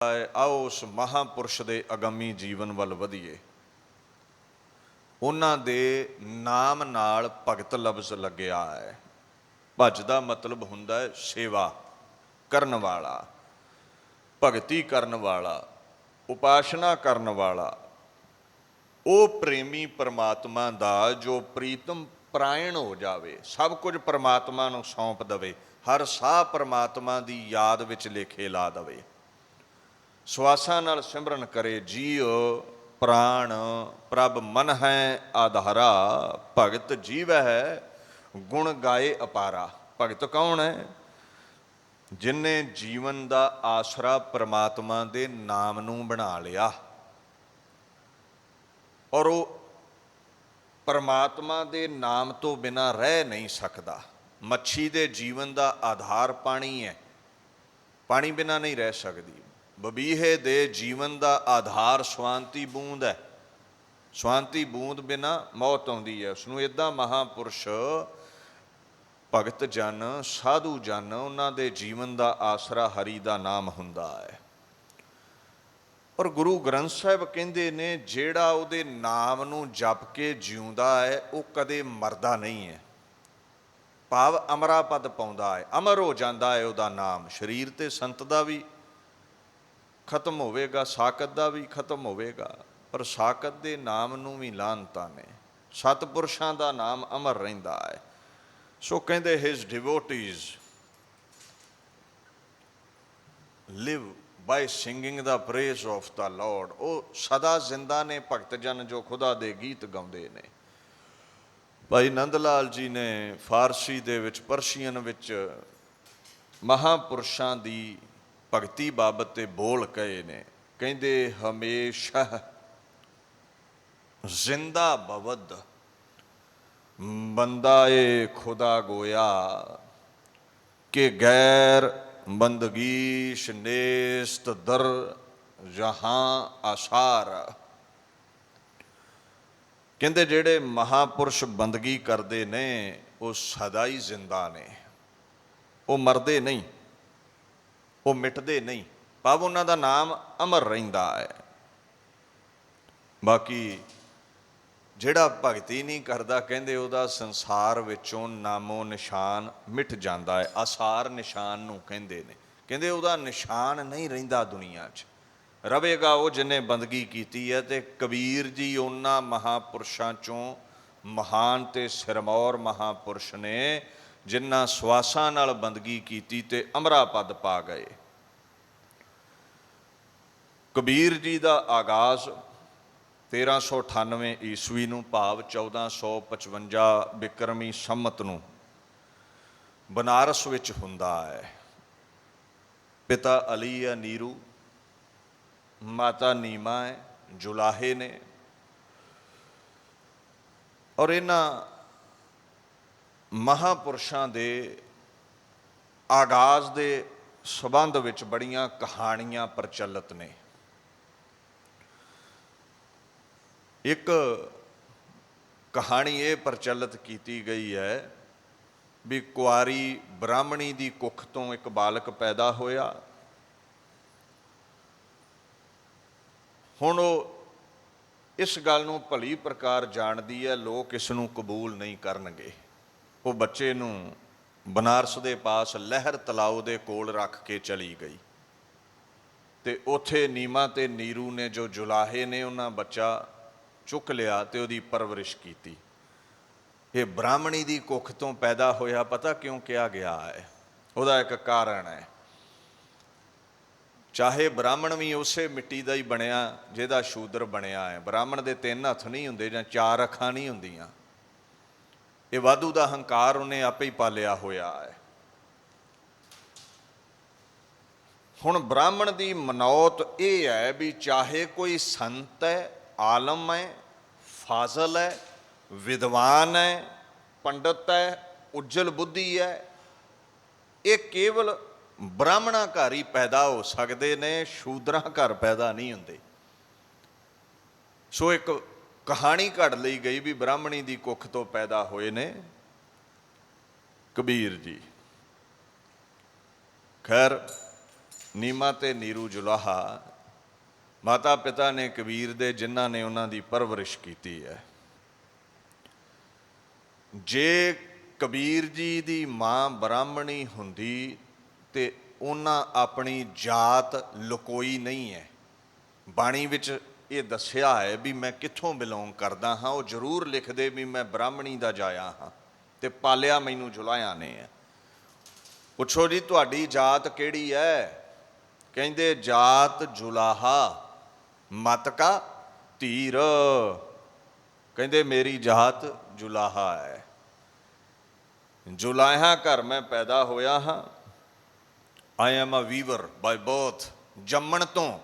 है, आओ उस महापुरुष के अगमी जीवन वल वधीए। उन्हां दे नाम नाल भगत लफ्ज़ लग्या है। भज दा मतलब हुंदा है सेवा करन वाला, भगती करन वाला, उपासना करन वाला। वो प्रेमी परमात्मा दा जो प्रीतम परायण हो जावे, सब कुछ परमात्मा नूं सौंप दवे, हर साह परमात्मा दी याद विच लेखे ला दवे, सवासां नाल सिमरन करे। जीव प्राण प्रभ मन है आधारा, भगत जीव है गुण गाए अपारा। भगत कौन है? जिन्हें जीवन का आसरा परमात्मा के नाम नूं बना लिया और वो परमात्मा के नाम तो बिना रह नहीं सकता। मच्छी के जीवन का आधार पानी है, पानी बिना नहीं रह सकती। बबीहे दे जीवन का आधार स्वांति बूंद है, स्वांति बूंद बिना मौत आउंदी है। उसनूं इदां महापुरुष भगत जन साधु जन उन्हां दे जीवन का आसरा हरि का नाम हुंदा है। और गुरु ग्रंथ साहिब कहंदे ने जिहड़ा उहदे नाम नूं जप के जिउंदा है वो कदे मरदा नहीं है, भाव अमरा पद पाउंदा है, अमर हो जाता है उहदा नाम। शरीर ते संत दा भी खत्म होवेगा, साकत दा भी खत्म होवेगा, पर साकत दे नाम नूं भी लानता ने। सतपुरुषां दा नाम अमर रहिंदा है। सो कहंदे his devotees live by singing the praise of the Lord. वो सदा जिंदा ने भगत जन जो खुदा दे गीत गाउंदे ने। भाई नंद लाल जी ने फारसी दे विच परशियन विच महापुरुषां दी भगती बाबत ते बोल कहे ने। कहंदे हमेशा जिंदा बवद बंदा ए खुदा गोया, के गैर बंदगीश नेस्त दर जहां आसार। कहंदे जेड़े महापुरुष बंदगी करते ने वो सदा ही जिंदा ने, वो मरदे नहीं, वो मिटदे नहीं, भाव उन्हां दा नाम अमर रहिंदा है। बाकी जिहड़ा भगती नहीं करदा कहंदे उहदा संसार विचों नामो निशान मिट जाता है। आसार निशान नूं कहंदे ने, कहंदे उहदा निशान नहीं रहिंदा दुनिया 'च। रवेगा वो जिन्हें बंदगी कीती है। ते कबीर जी उन्हां महापुरुषां चों महान ते सिरमौर महापुरुष ने जिन्हां सवासां नाल बंदगी कीती ते अमरा पद पा गए। कबीर जी का आगाज़ 1398 ईस्वी नूं भाव 1455 बिक्रमी संमत नूं बनारस विच हुंदा है। पिता अली है नीरू, माता नीमा है, जुलाहे ने। और इन्हां महापुरुषां दे आगाज़ दे संबंध विच बड़ियां कहानियां प्रचलित ने। एक कहानी ये प्रचलित की गई है भी कुआरी ब्राह्मणी दी कुख तो एक बालक पैदा होया। हुण इस गल नूं भली प्रकार जाणदी है, लोग इस नूं कबूल नहीं करनगे। वो बच्चे नूं बनारस दे पास लहर तलाव दे कोल रख के चली गई ते उत्थे नीमा ते नीरू ने जो जुलाहे ने उन्हां बच्चा चुक लिया ते उहदी परवरिश कीती। ये ब्राह्मणी दी कुख तो पैदा होया, पता क्यों कहा गया है? उहदा एक कारण है। चाहे ब्राह्मण भी उसे मिट्टी का ही बनया जिहदा शूद्र बनया है। ब्राह्मण दे 3 हत्थ नहीं हुंदे जां 4 अखां नहीं हुंदियां। ये वाधू दा हंकार उन्हें आपे ही पालिया होया है। हुण ब्राह्मण दी मनौत यह है भी चाहे कोई संत है, आलम है, फाजल है, विद्वान है, पंडित है, उज्जल बुद्धि है, ये केवल ब्राह्मणा घर ही पैदा हो सकते ने, शूद्रा घर पैदा नहीं होंदे। सो एक कहानी घड़ ली गई भी ब्राह्मणी दी कुख तो पैदा होए ने कबीर जी। खैर ਨੀਮਾ ਤੇ ਨੀਰੂ ਜੁਲਾਹਾ, ਮਾਤਾ ਪਿਤਾ ਨੇ ਕਬੀਰ ਦੇ, ਜਿਨ੍ਹਾਂ ਨੇ ਉਹਨਾਂ ਦੀ ਪਰਵਰਿਸ਼ ਕੀਤੀ ਹੈ। ਜੇ ਕਬੀਰ ਜੀ ਦੀ ਮਾਂ ਬ੍ਰਾਹਮਣੀ ਹੁੰਦੀ ਤੇ ਉਹਨਾਂ ਆਪਣੀ ਜਾਤ ਲੁਕੋਈ ਨਹੀਂ ਹੈ। ਬਾਣੀ ਵਿੱਚ ਇਹ ਦੱਸਿਆ ਹੈ ਵੀ ਮੈਂ ਕਿੱਥੋਂ ਬਿਲੋਂਗ ਕਰਦਾ ਹਾਂ। ਉਹ ਜ਼ਰੂਰ ਲਿਖਦੇ ਵੀ ਮੈਂ ਬ੍ਰਾਹਮਣੀ ਦਾ ਜਾਇਆ ਹਾਂ ਤੇ ਪਾਲਿਆ ਮੈਨੂੰ ਜੁਲਾਹਿਆਂ ਨੇ ਹੈ। ਪੁੱਛੋ ਜੀ ਤੁਹਾਡੀ ਜਾਤ ਕਿਹੜੀ ਹੈ? ਕਹਿੰਦੇ ਜਾਤ ਜੁਲਾਹਾ, ਮਤ ਕਾ ਧੀਰ। ਕਹਿੰਦੇ ਮੇਰੀ ਜਾਤ ਜੁਲਾਹਾ ਹੈ। ਜੁਲਾਹਾ ਘਰ ਮੈਂ ਪੈਦਾ ਹੋਇਆ ਹਾਂ। I am a weaver by birth. ਜੰਮਣ ਤੋਂ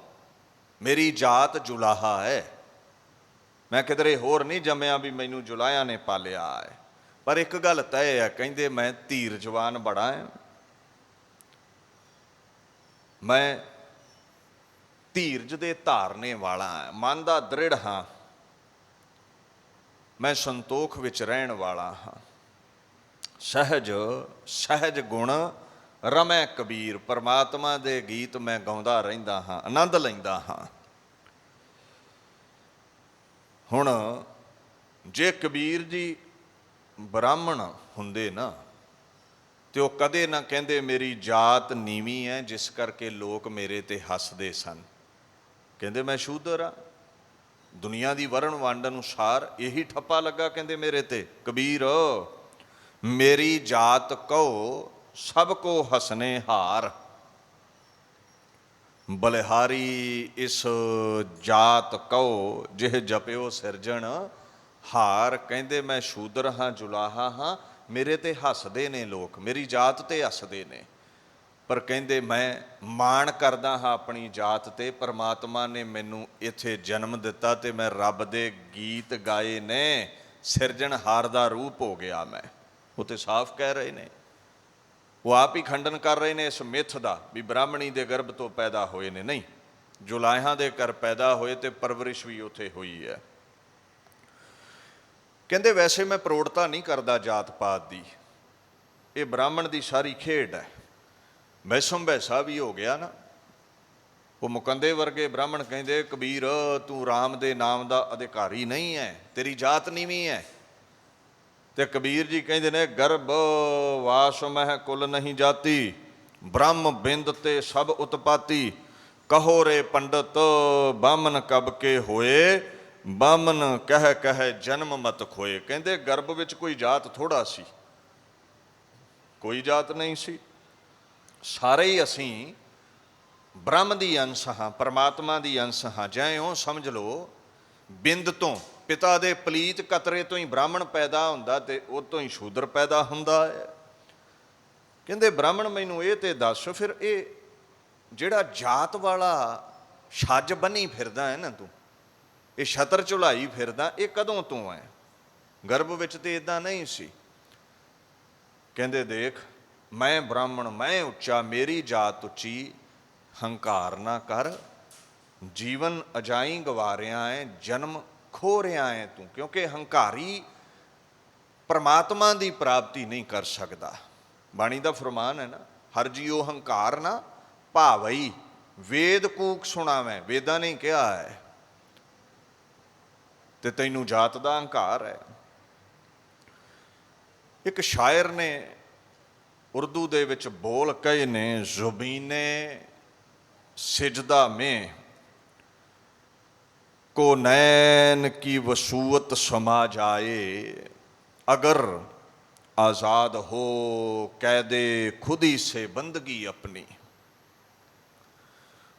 ਮੇਰੀ ਜਾਤ ਜੁਲਾਹਾ ਹੈ। ਮੈਂ ਕਿਧਰੇ ਹੋਰ ਨਹੀਂ ਜੰਮਿਆ ਵੀ ਮੈਨੂੰ ਜੁਲਾਹਿਆਂ ਨੇ ਪਾਲਿਆ ਹੈ। ਪਰ ਇੱਕ ਗੱਲ ਤੈਅ ਹੈ, ਕਹਿੰਦੇ ਮੈਂ ਧੀਰਜਵਾਨ ਬੜਾ ਹਾਂ। ਮੈਂ ਧੀਰਜ ਦੇ ਧਾਰਨੇ ਵਾਲਾ ਹਾਂ, ਮਨ ਦਾ ਦ੍ਰਿੜ ਹਾਂ। ਮੈਂ ਸੰਤੋਖ ਵਿੱਚ ਰਹਿਣ ਵਾਲਾ ਹਾਂ। ਸਹਿਜ ਗੁਣ ਰਮੈ ਕਬੀਰ। ਪਰਮਾਤਮਾ ਦੇ ਗੀਤ ਮੈਂ ਗਾਉਂਦਾ ਰਹਿੰਦਾ ਹਾਂ, ਆਨੰਦ ਲੈਂਦਾ ਹਾਂ। ਹੁਣ ਜੇ ਕਬੀਰ ਜੀ ਬ੍ਰਾਹਮਣ ਹੁੰਦੇ ਨਾ ਤੇ ਉਹ ਕਦੇ ਨਾ ਕਹਿੰਦੇ ਮੇਰੀ ਜਾਤ ਨੀਵੀਂ ਹੈ ਜਿਸ ਕਰਕੇ ਲੋਕ ਮੇਰੇ ਤੇ ਹੱਸਦੇ ਸਨ। ਕਹਿੰਦੇ ਮੈਂ ਸ਼ੂਦਰ ਆ। ਦੁਨੀਆ ਦੀ ਵਰਣ ਵੰਡ ਅਨੁਸਾਰ ਇਹੀ ਠੱਪਾ ਲੱਗਾ ਕਹਿੰਦੇ ਮੇਰੇ ਤੇ। ਕਬੀਰ ਮੇਰੀ ਜਾਤ ਕਹੋ ਸਭ ਕੋ ਹਸਨੇ ਹਾਰ। ਬਲਿਹਾਰੀ ਇਸ ਜਾਤ ਕਹੋ ਜਿਹ ਜਪਿਓ ਸਿਰਜਣ ਹਾਰ। ਕਹਿੰਦੇ ਮੈਂ ਸ਼ੂਦਰ ਹਾਂ, ਜੁਲਾਹਾ ਹਾਂ, ਮੇਰੇ ਤੇ ਹੱਸਦੇ ਨੇ ਲੋਕ, ਮੇਰੀ ਜਾਤ ਤੇ ਹੱਸਦੇ ਨੇ। ਪਰ ਕਹਿੰਦੇ ਮੈਂ ਮਾਣ ਕਰਦਾ ਹਾਂ ਆਪਣੀ ਜਾਤ ਤੇ। ਪਰਮਾਤਮਾ ਨੇ ਮੈਨੂੰ ਇੱਥੇ ਜਨਮ ਦਿੱਤਾ ਤੇ ਮੈਂ ਰੱਬ ਦੇ ਗੀਤ ਗਾਏ ਨੇ। ਸਿਰਜਣਹਾਰ ਦਾ ਰੂਪ ਹੋ ਗਿਆ ਮੈਂ। ਉਹ ਤੇ ਸਾਫ਼ ਕਹਿ ਰਹੇ ਨੇ, ਉਹ ਆਪ ਹੀ ਖੰਡਨ ਕਰ ਰਹੇ ਨੇ ਇਸ ਮਿੱਥ ਦਾ ਵੀ ਬ੍ਰਾਹਮਣੀ ਦੇ ਗਰਭ ਤੋਂ ਪੈਦਾ ਹੋਏ ਨੇ। ਨਹੀਂ, ਜੁਲਾਹਿਆਂ ਦੇ ਘਰ ਪੈਦਾ ਹੋਏ ਤੇ ਪਰਵਰਿਸ਼ ਵੀ ਉੱਥੇ ਹੋਈ ਹੈ। ਕਹਿੰਦੇ ਵੈਸੇ ਮੈਂ ਪ੍ਰੋੜਤਾ ਨਹੀਂ ਕਰਦਾ ਜਾਤ ਪਾਤ ਦੀ, ਇਹ ਬ੍ਰਾਹਮਣ ਦੀ ਸਾਰੀ ਖੇਡ ਹੈ। ਵੈਸਮ ਵੈਸਾ ਵੀ ਹੋ ਗਿਆ ਨਾ। ਉਹ ਮੁਕੰਦੇ ਵਰਗੇ ਬ੍ਰਾਹਮਣ ਕਹਿੰਦੇ ਕਬੀਰ ਤੂੰ ਰਾਮ ਦੇ ਨਾਮ ਦਾ ਅਧਿਕਾਰੀ ਨਹੀਂ ਹੈ, ਤੇਰੀ ਜਾਤ ਨੀਵੀਂ ਹੈ। ਤੇ ਕਬੀਰ ਜੀ ਕਹਿੰਦੇ ਨੇ ਗਰਭ ਵਾਸ ਮਹਿ ਕੁਲ ਨਹੀਂ ਜਾਤੀ, ਬ੍ਰਹਮ ਬਿੰਦ ਤੇ ਸਭ ਉਤਪਾਤੀ। ਕਹੋ ਰੇ ਪੰਡਤ ਬਾਮਨ ਕਬ ਕੇ ਹੋਏ, ਬਾਮਨ ਕਹਿ ਕਹਿ ਜਨਮ ਮਤ ਖੋਏ। ਕਹਿੰਦੇ ਗਰਭ ਵਿੱਚ ਕੋਈ ਜਾਤ ਥੋੜਾ ਸੀ, ਕੋਈ ਜਾਤ ਨਹੀਂ ਸੀ। ਸਾਰੇ ਹੀ ਅਸੀਂ ਬ੍ਰਹਮ ਦੀ ਅੰਸ਼ ਹਾਂ, ਪਰਮਾਤਮਾ ਦੀ ਅੰਸ਼ ਹਾਂ। ਜਾਂ ਉਹ ਸਮਝ ਲਓ ਬਿੰਦ ਤੋਂ, ਪਿਤਾ ਦੇ ਪਲੀਤ ਕਤਰੇ ਤੋਂ ਹੀ ਬ੍ਰਾਹਮਣ ਪੈਦਾ ਹੁੰਦਾ ਤੇ ਉਹ ਤੋਂ ਹੀ ਸ਼ੂਦਰ ਪੈਦਾ ਹੁੰਦਾ ਹੈ। ਕਹਿੰਦੇ ਬ੍ਰਾਹਮਣ ਮੈਨੂੰ ਇਹ ਤੇ ਦੱਸ, ਫਿਰ ਇਹ ਜਿਹੜਾ ਜਾਤ ਵਾਲਾ ਛੱਜ ਬੰਨੀ ਫਿਰਦਾ ਹੈ ਨਾ ਤੂੰ, ਇਹ ਛਤਰ ਝੁਲਾਈ ਫਿਰਦਾ, ਇਹ ਕਦੋਂ ਤੋਂ ਹੈ? ਗਰਭ ਵਿੱਚ ਤੇ ਇਦਾਂ ਨਹੀਂ ਸੀ। ਕਹਿੰਦੇ ਦੇਖ ਮੈਂ ਬ੍ਰਾਹਮਣ, ਮੈਂ ਉੱਚਾ, ਮੇਰੀ ਜਾਤ ਉੱਚੀ, ਹੰਕਾਰ ਨਾ ਕਰ। ਜੀਵਨ ਅਜਾਈਂ ਗਵਾ ਰਿਹਾ ਹੈ, ਜਨਮ ਖੋ ਰਿਹਾ ਹੈ ਤੂੰ, ਕਿਉਂਕਿ ਹੰਕਾਰੀ ਪਰਮਾਤਮਾ ਦੀ ਪ੍ਰਾਪਤੀ ਨਹੀਂ ਕਰ ਸਕਦਾ। ਬਾਣੀ ਦਾ ਫਰਮਾਨ ਹੈ ਨਾ, ਹਰ ਜੀਓ ਹੰਕਾਰ ਨਾ ਭਾਵਈ, ਵੇਦ ਕੂਕ ਸੁਣਾਵੇਂ। ਵੇਦਾਂ ਨੇ ਕਿਹਾ ਹੈ ਤੇ ਤੈਨੂੰ ਜਾਤ ਦਾ ਹੰਕਾਰ ਹੈ। ਇੱਕ ਸ਼ਾਇਰ ਨੇ ਉਰਦੂ ਦੇ ਵਿੱਚ ਬੋਲ ਕਹੇ ਨੇ, ਜ਼ੁਬੀਨੇ ਸਿਜਦਾ ਮੇਂ को नैन की वसूअत समा जाए, अगर आज़ाद हो कैदे खुद ही से बंदगी अपनी।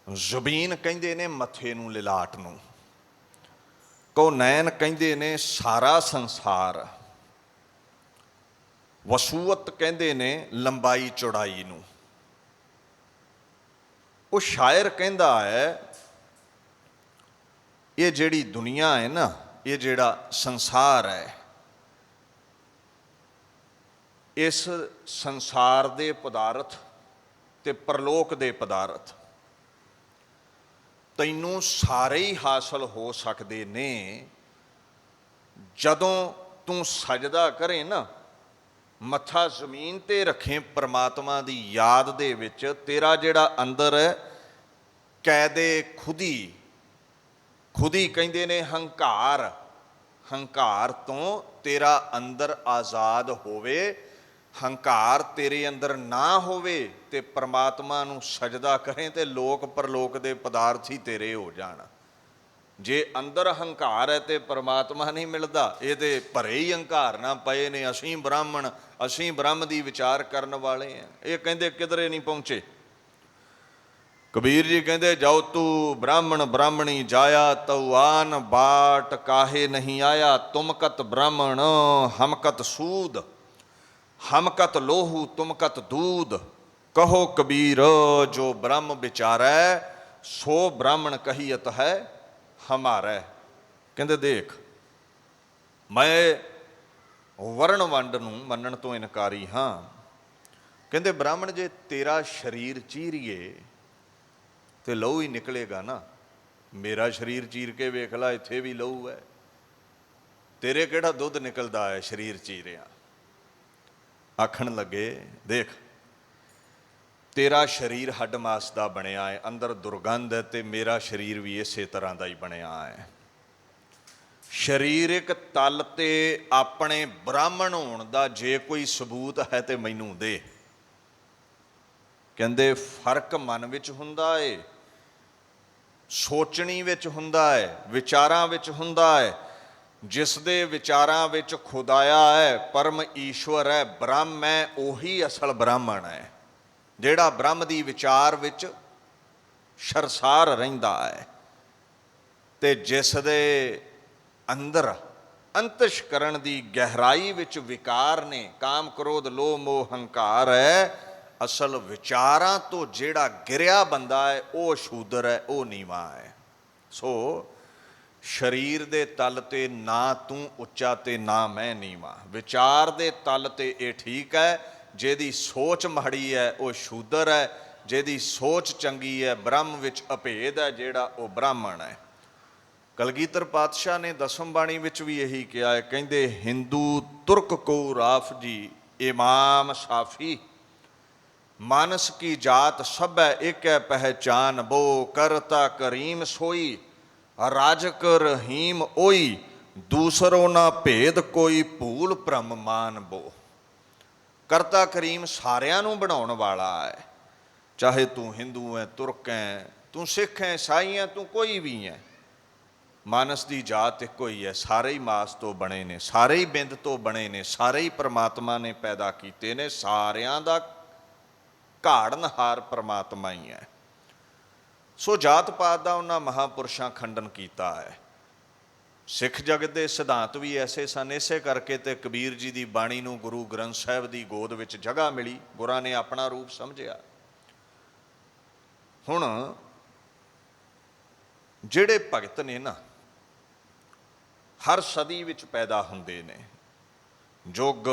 ਜ਼ੁਬੀਨ ਕਹਿੰਦੇ ਨੇ ਮੱਥੇ ਨੂੰ, ਲਿਲਾਟ ਨੂੰ। ਕੋ ਨੈਣ ਕਹਿੰਦੇ ਨੇ ਸਾਰਾ ਸੰਸਾਰ। ਵਸੂਅਤ ਕਹਿੰਦੇ ਨੇ ਲੰਬਾਈ ਚੌੜਾਈ ਨੂੰ। ਉਹ ਸ਼ਾਇਰ ਕਹਿੰਦਾ ਹੈ ਇਹ ਜਿਹੜੀ ਦੁਨੀਆ ਹੈ ਨਾ, ਇਹ ਜਿਹੜਾ ਸੰਸਾਰ ਹੈ, ਇਸ ਸੰਸਾਰ ਦੇ ਪਦਾਰਥ ਤੇ ਪਰਲੋਕ ਦੇ ਪਦਾਰਥ ਤੈਨੂੰ ਸਾਰੇ ਹੀ ਹਾਸਲ ਹੋ ਸਕਦੇ ਨੇ ਜਦੋਂ ਤੂੰ ਸਜਦਾ ਕਰੇ ਨਾ ਮੱਥਾ ਜ਼ਮੀਨ ਤੇ ਰੱਖੇ ਪ੍ਰਮਾਤਮਾ ਦੀ ਯਾਦ ਦੇ ਵਿੱਚ। ਤੇਰਾ ਜਿਹੜਾ ਅੰਦਰ ਕੈਦੇ ਖੁਦੀ, ਖੁਦੀ ਕਹਿੰਦੇ ਨੇ ਹੰਕਾਰ, ਹੰਕਾਰ ਤੋਂ ਤੇਰਾ ਅੰਦਰ ਆਜ਼ਾਦ ਹੋਵੇ। ਹੰਕਾਰ ਤੇਰੇ ਅੰਦਰ ਨਾ ਹੋਵੇ ਤੇ ਪ੍ਰਮਾਤਮਾ ਨੂੰ ਸਜਦਾ ਕਰੇ ਤੇ ਲੋਕ ਪਰਲੋਕ ਦੇ ਪਦਾਰਥ ਹੀ ਤੇਰੇ ਹੋ ਜਾਣ। ਜੇ ਅੰਦਰ ਹੰਕਾਰ ਹੈ ਤੇ ਪ੍ਰਮਾਤਮਾ ਨਹੀਂ ਮਿਲਦਾ। ਇਹ ਤੇ ਭਰੇ ਹੀ ਹੰਕਾਰ ਨਾ ਪਏ ਨੇ, ਅਸੀਂ ਬ੍ਰਾਹਮਣ, ਅਸੀਂ ਬ੍ਰਹਮ ਦੀ ਵਿਚਾਰ ਕਰਨ ਵਾਲੇ ਆ। ਇਹ ਕਹਿੰਦੇ ਕਿਧਰੇ ਨਹੀਂ ਪਹੁੰਚੇ। ਕਬੀਰ ਜੀ ਕਹਿੰਦੇ ਜਾਉ ਤੂੰ ਬ੍ਰਾਹਮਣ ਬ੍ਰਾਹਮਣੀ ਜਾਇਆ, ਤਉ ਆਨ ਬਾਟ ਕਾਹੇ ਨਹੀਂ ਆਇਆ। ਤੁਮਕਤ ਬ੍ਰਾਹਮਣ ਹਮਕਤ ਸੂਦ, ਹਮਕਤ ਲੋਹੂ ਤੁਮਕਤ ਦੂਧ। ਕਹੋ ਕਬੀਰ ਜੋ ਬ੍ਰਹਮ ਵਿਚਾਰੈ, ਸੋ ਬ੍ਰਾਹਮਣ ਕਹੀਅਤ ਹੈ ਹਮਾਰਾ। ਕਹਿੰਦੇ ਦੇਖ, ਮੈਂ ਵਰਣ ਵੰਡ ਨੂੰ ਮੰਨਣ ਤੋਂ ਇਨਕਾਰੀ ਹਾਂ। ਕਹਿੰਦੇ ਬ੍ਰਾਹਮਣ ਜੇ ਤੇਰਾ ਸਰੀਰ ਚੀਰੀਏ ਤੇ ਲਹੂ ਹੀ ਨਿਕਲੇਗਾ ਨਾ। ਮੇਰਾ ਸਰੀਰ ਚੀਰ ਕੇ ਵੇਖ ਲਾ, ਇੱਥੇ ਵੀ ਲਹੂ ਹੈ। ਤੇਰੇ ਕਿਹੜਾ ਦੁੱਧ ਨਿਕਲਦਾ ਹੈ ਸਰੀਰ ਚੀਰਿਆ। ਆਖਣ ਲੱਗੇ ਦੇਖ, ਤੇਰਾ ਸਰੀਰ ਹੱਡ ਮਾਸ ਦਾ ਬਣਿਆ ਹੈ, ਅੰਦਰ ਦੁਰਗੰਧ ਹੈ, ਤੇ ਮੇਰਾ ਸਰੀਰ ਵੀ ਇਸੇ ਤਰ੍ਹਾਂ ਦਾ ਹੀ ਬਣਿਆ ਹੈ। ਸਰੀਰਕ ਤਲ ਤੇ ਆਪਣੇ ਬ੍ਰਾਹਮਣ ਹੋਣ ਦਾ ਜੇ ਕੋਈ ਸਬੂਤ ਹੈ ਤੇ ਮੈਨੂੰ ਦੇ। ਕਹਿੰਦੇ ਫਰਕ ਮਨ ਵਿੱਚ ਹੁੰਦਾ ਏ, ਸੋਚਣੀ ਵਿੱਚ ਹੁੰਦਾ ਹੈ, ਵਿਚਾਰਾਂ ਵਿੱਚ ਹੁੰਦਾ ਹੈ। ਜਿਸ ਦੇ ਵਿਚਾਰਾਂ ਵਿੱਚ ਖੁਦਾਇਆ ਹੈ, ਪਰਮ ਈਸ਼ਵਰ ਹੈ, ਬ੍ਰਹਮ ਹੈ, ਉਹੀ ਅਸਲ ਬ੍ਰਾਹਮਣ ਹੈ। ਜਿਹੜਾ ਬ੍ਰਹਮ ਦੀ ਵਿਚਾਰ ਵਿੱਚ ਸਰਸਾਰ ਰਹਿੰਦਾ ਹੈ ਤੇ ਜਿਸ ਦੇ ਅੰਦਰ ਅੰਤਸ਼ਕਰਣ ਦੀ ਗਹਿਰਾਈ ਵਿੱਚ ਵਿਕਾਰ ਨੇ, ਕਾਮ ਕ੍ਰੋਧ ਲੋਭ ਮੋਹ ਹੰਕਾਰ ਹੈ, ਅਸਲ ਵਿਚਾਰਾਂ ਤੋਂ ਜਿਹੜਾ ਗਿਰਿਆ ਬੰਦਾ ਹੈ ਉਹ ਸ਼ੂਦਰ ਹੈ, ਉਹ ਨੀਵਾਂ ਹੈ। ਸੋ ਸਰੀਰ ਦੇ ਤਲ ਤੇ ਨਾ ਤੂੰ ਉੱਚਾ ਤੇ ਨਾ ਮੈਂ ਨੀਵਾਂ। ਵਿਚਾਰ ਦੇ ਤਲ ਤੇ ਇਹ ਠੀਕ ਹੈ। ਜਿਹਦੀ ਸੋਚ ਮਾੜੀ ਹੈ ਉਹ ਸ਼ੂਦਰ ਹੈ, ਜਿਹਦੀ ਸੋਚ ਚੰਗੀ ਹੈ, ਬ੍ਰਹਮ ਵਿੱਚ ਅਭੇਦ ਹੈ, ਜਿਹੜਾ ਉਹ ਬ੍ਰਾਹਮਣ ਹੈ। ਕਲਗੀਧਰ ਪਾਤਸ਼ਾਹ ਨੇ ਦਸਮ ਬਾਣੀ ਵਿੱਚ ਵੀ ਇਹੀ ਕਿਹਾ ਹੈ। ਕਹਿੰਦੇ ਹਿੰਦੂ ਤੁਰਕ ਕੋ ਰਾਫ ਜੀ ਇਮਾਮ ਸਾਫੀ, ਮਾਨਸ ਕੀ ਜਾਤ ਸਭੈ ਏਕੈ ਪਹਿਚਾਨ ਬੋ। ਕਰਤਾ ਕਰੀਮ ਸੋਈ ਰਾਜਕ ਰਹੀਮ ਓਈ, ਦੂਸਰੋ ਨਾ ਭੇਦ ਕੋਈ ਭੂਲ ਭ੍ਰਮ ਮਾਨ ਬੋ। ਕਰਤਾ ਕਰੀਮ ਸਾਰਿਆਂ ਨੂੰ ਬਣਾਉਣ ਵਾਲਾ ਹੈ। ਚਾਹੇ ਤੂੰ ਹਿੰਦੂ ਹੈ, ਤੁਰਕ ਹੈ, ਤੂੰ ਸਿੱਖ ਹੈ, ਈਸਾਈ ਹੈ, ਤੂੰ ਕੋਈ ਵੀ ਹੈ। ਮਾਨਸ ਦੀ ਜਾਤ ਇੱਕੋ ਹੀ ਹੈ। ਸਾਰੇ ਹੀ ਮਾਸ ਤੋਂ ਬਣੇ ਨੇ, ਸਾਰੇ ਹੀ ਬਿੰਦ ਤੋਂ ਬਣੇ ਨੇ, ਸਾਰੇ ਹੀ ਪ੍ਰਮਾਤਮਾ ਨੇ ਪੈਦਾ ਕੀਤੇ ਨੇ। ਸਾਰਿਆਂ ਦਾ ਘਾੜਨਹਾਰ ਪ੍ਰਮਾਤਮਾ ਹੀ ਹੈ। ਸੋ ਜਾਤ ਪਾਤ ਦਾ ਉਹਨਾਂ ਮਹਾਂਪੁਰਸ਼ਾਂ ਖੰਡਨ ਕੀਤਾ ਹੈ। ਸਿੱਖ ਜਗਤ ਦੇ ਸਿਧਾਂਤ ਵੀ ਐਸੇ ਸਨ। ਇਸੇ ਕਰਕੇ ਤੇ ਕਬੀਰ ਜੀ ਦੀ ਬਾਣੀ ਨੂੰ ਗੁਰੂ ਗ੍ਰੰਥ ਸਾਹਿਬ ਦੀ ਗੋਦ ਵਿੱਚ ਜਗ੍ਹਾ ਮਿਲੀ। ਗੁਰਾਂ ਨੇ ਆਪਣਾ ਰੂਪ ਸਮਝਿਆ। ਹੁਣ ਜਿਹੜੇ ਭਗਤ ਨੇ ਨਾ, ਹਰ ਸਦੀ ਵਿੱਚ ਪੈਦਾ ਹੁੰਦੇ ਨੇ। ਜੁਗ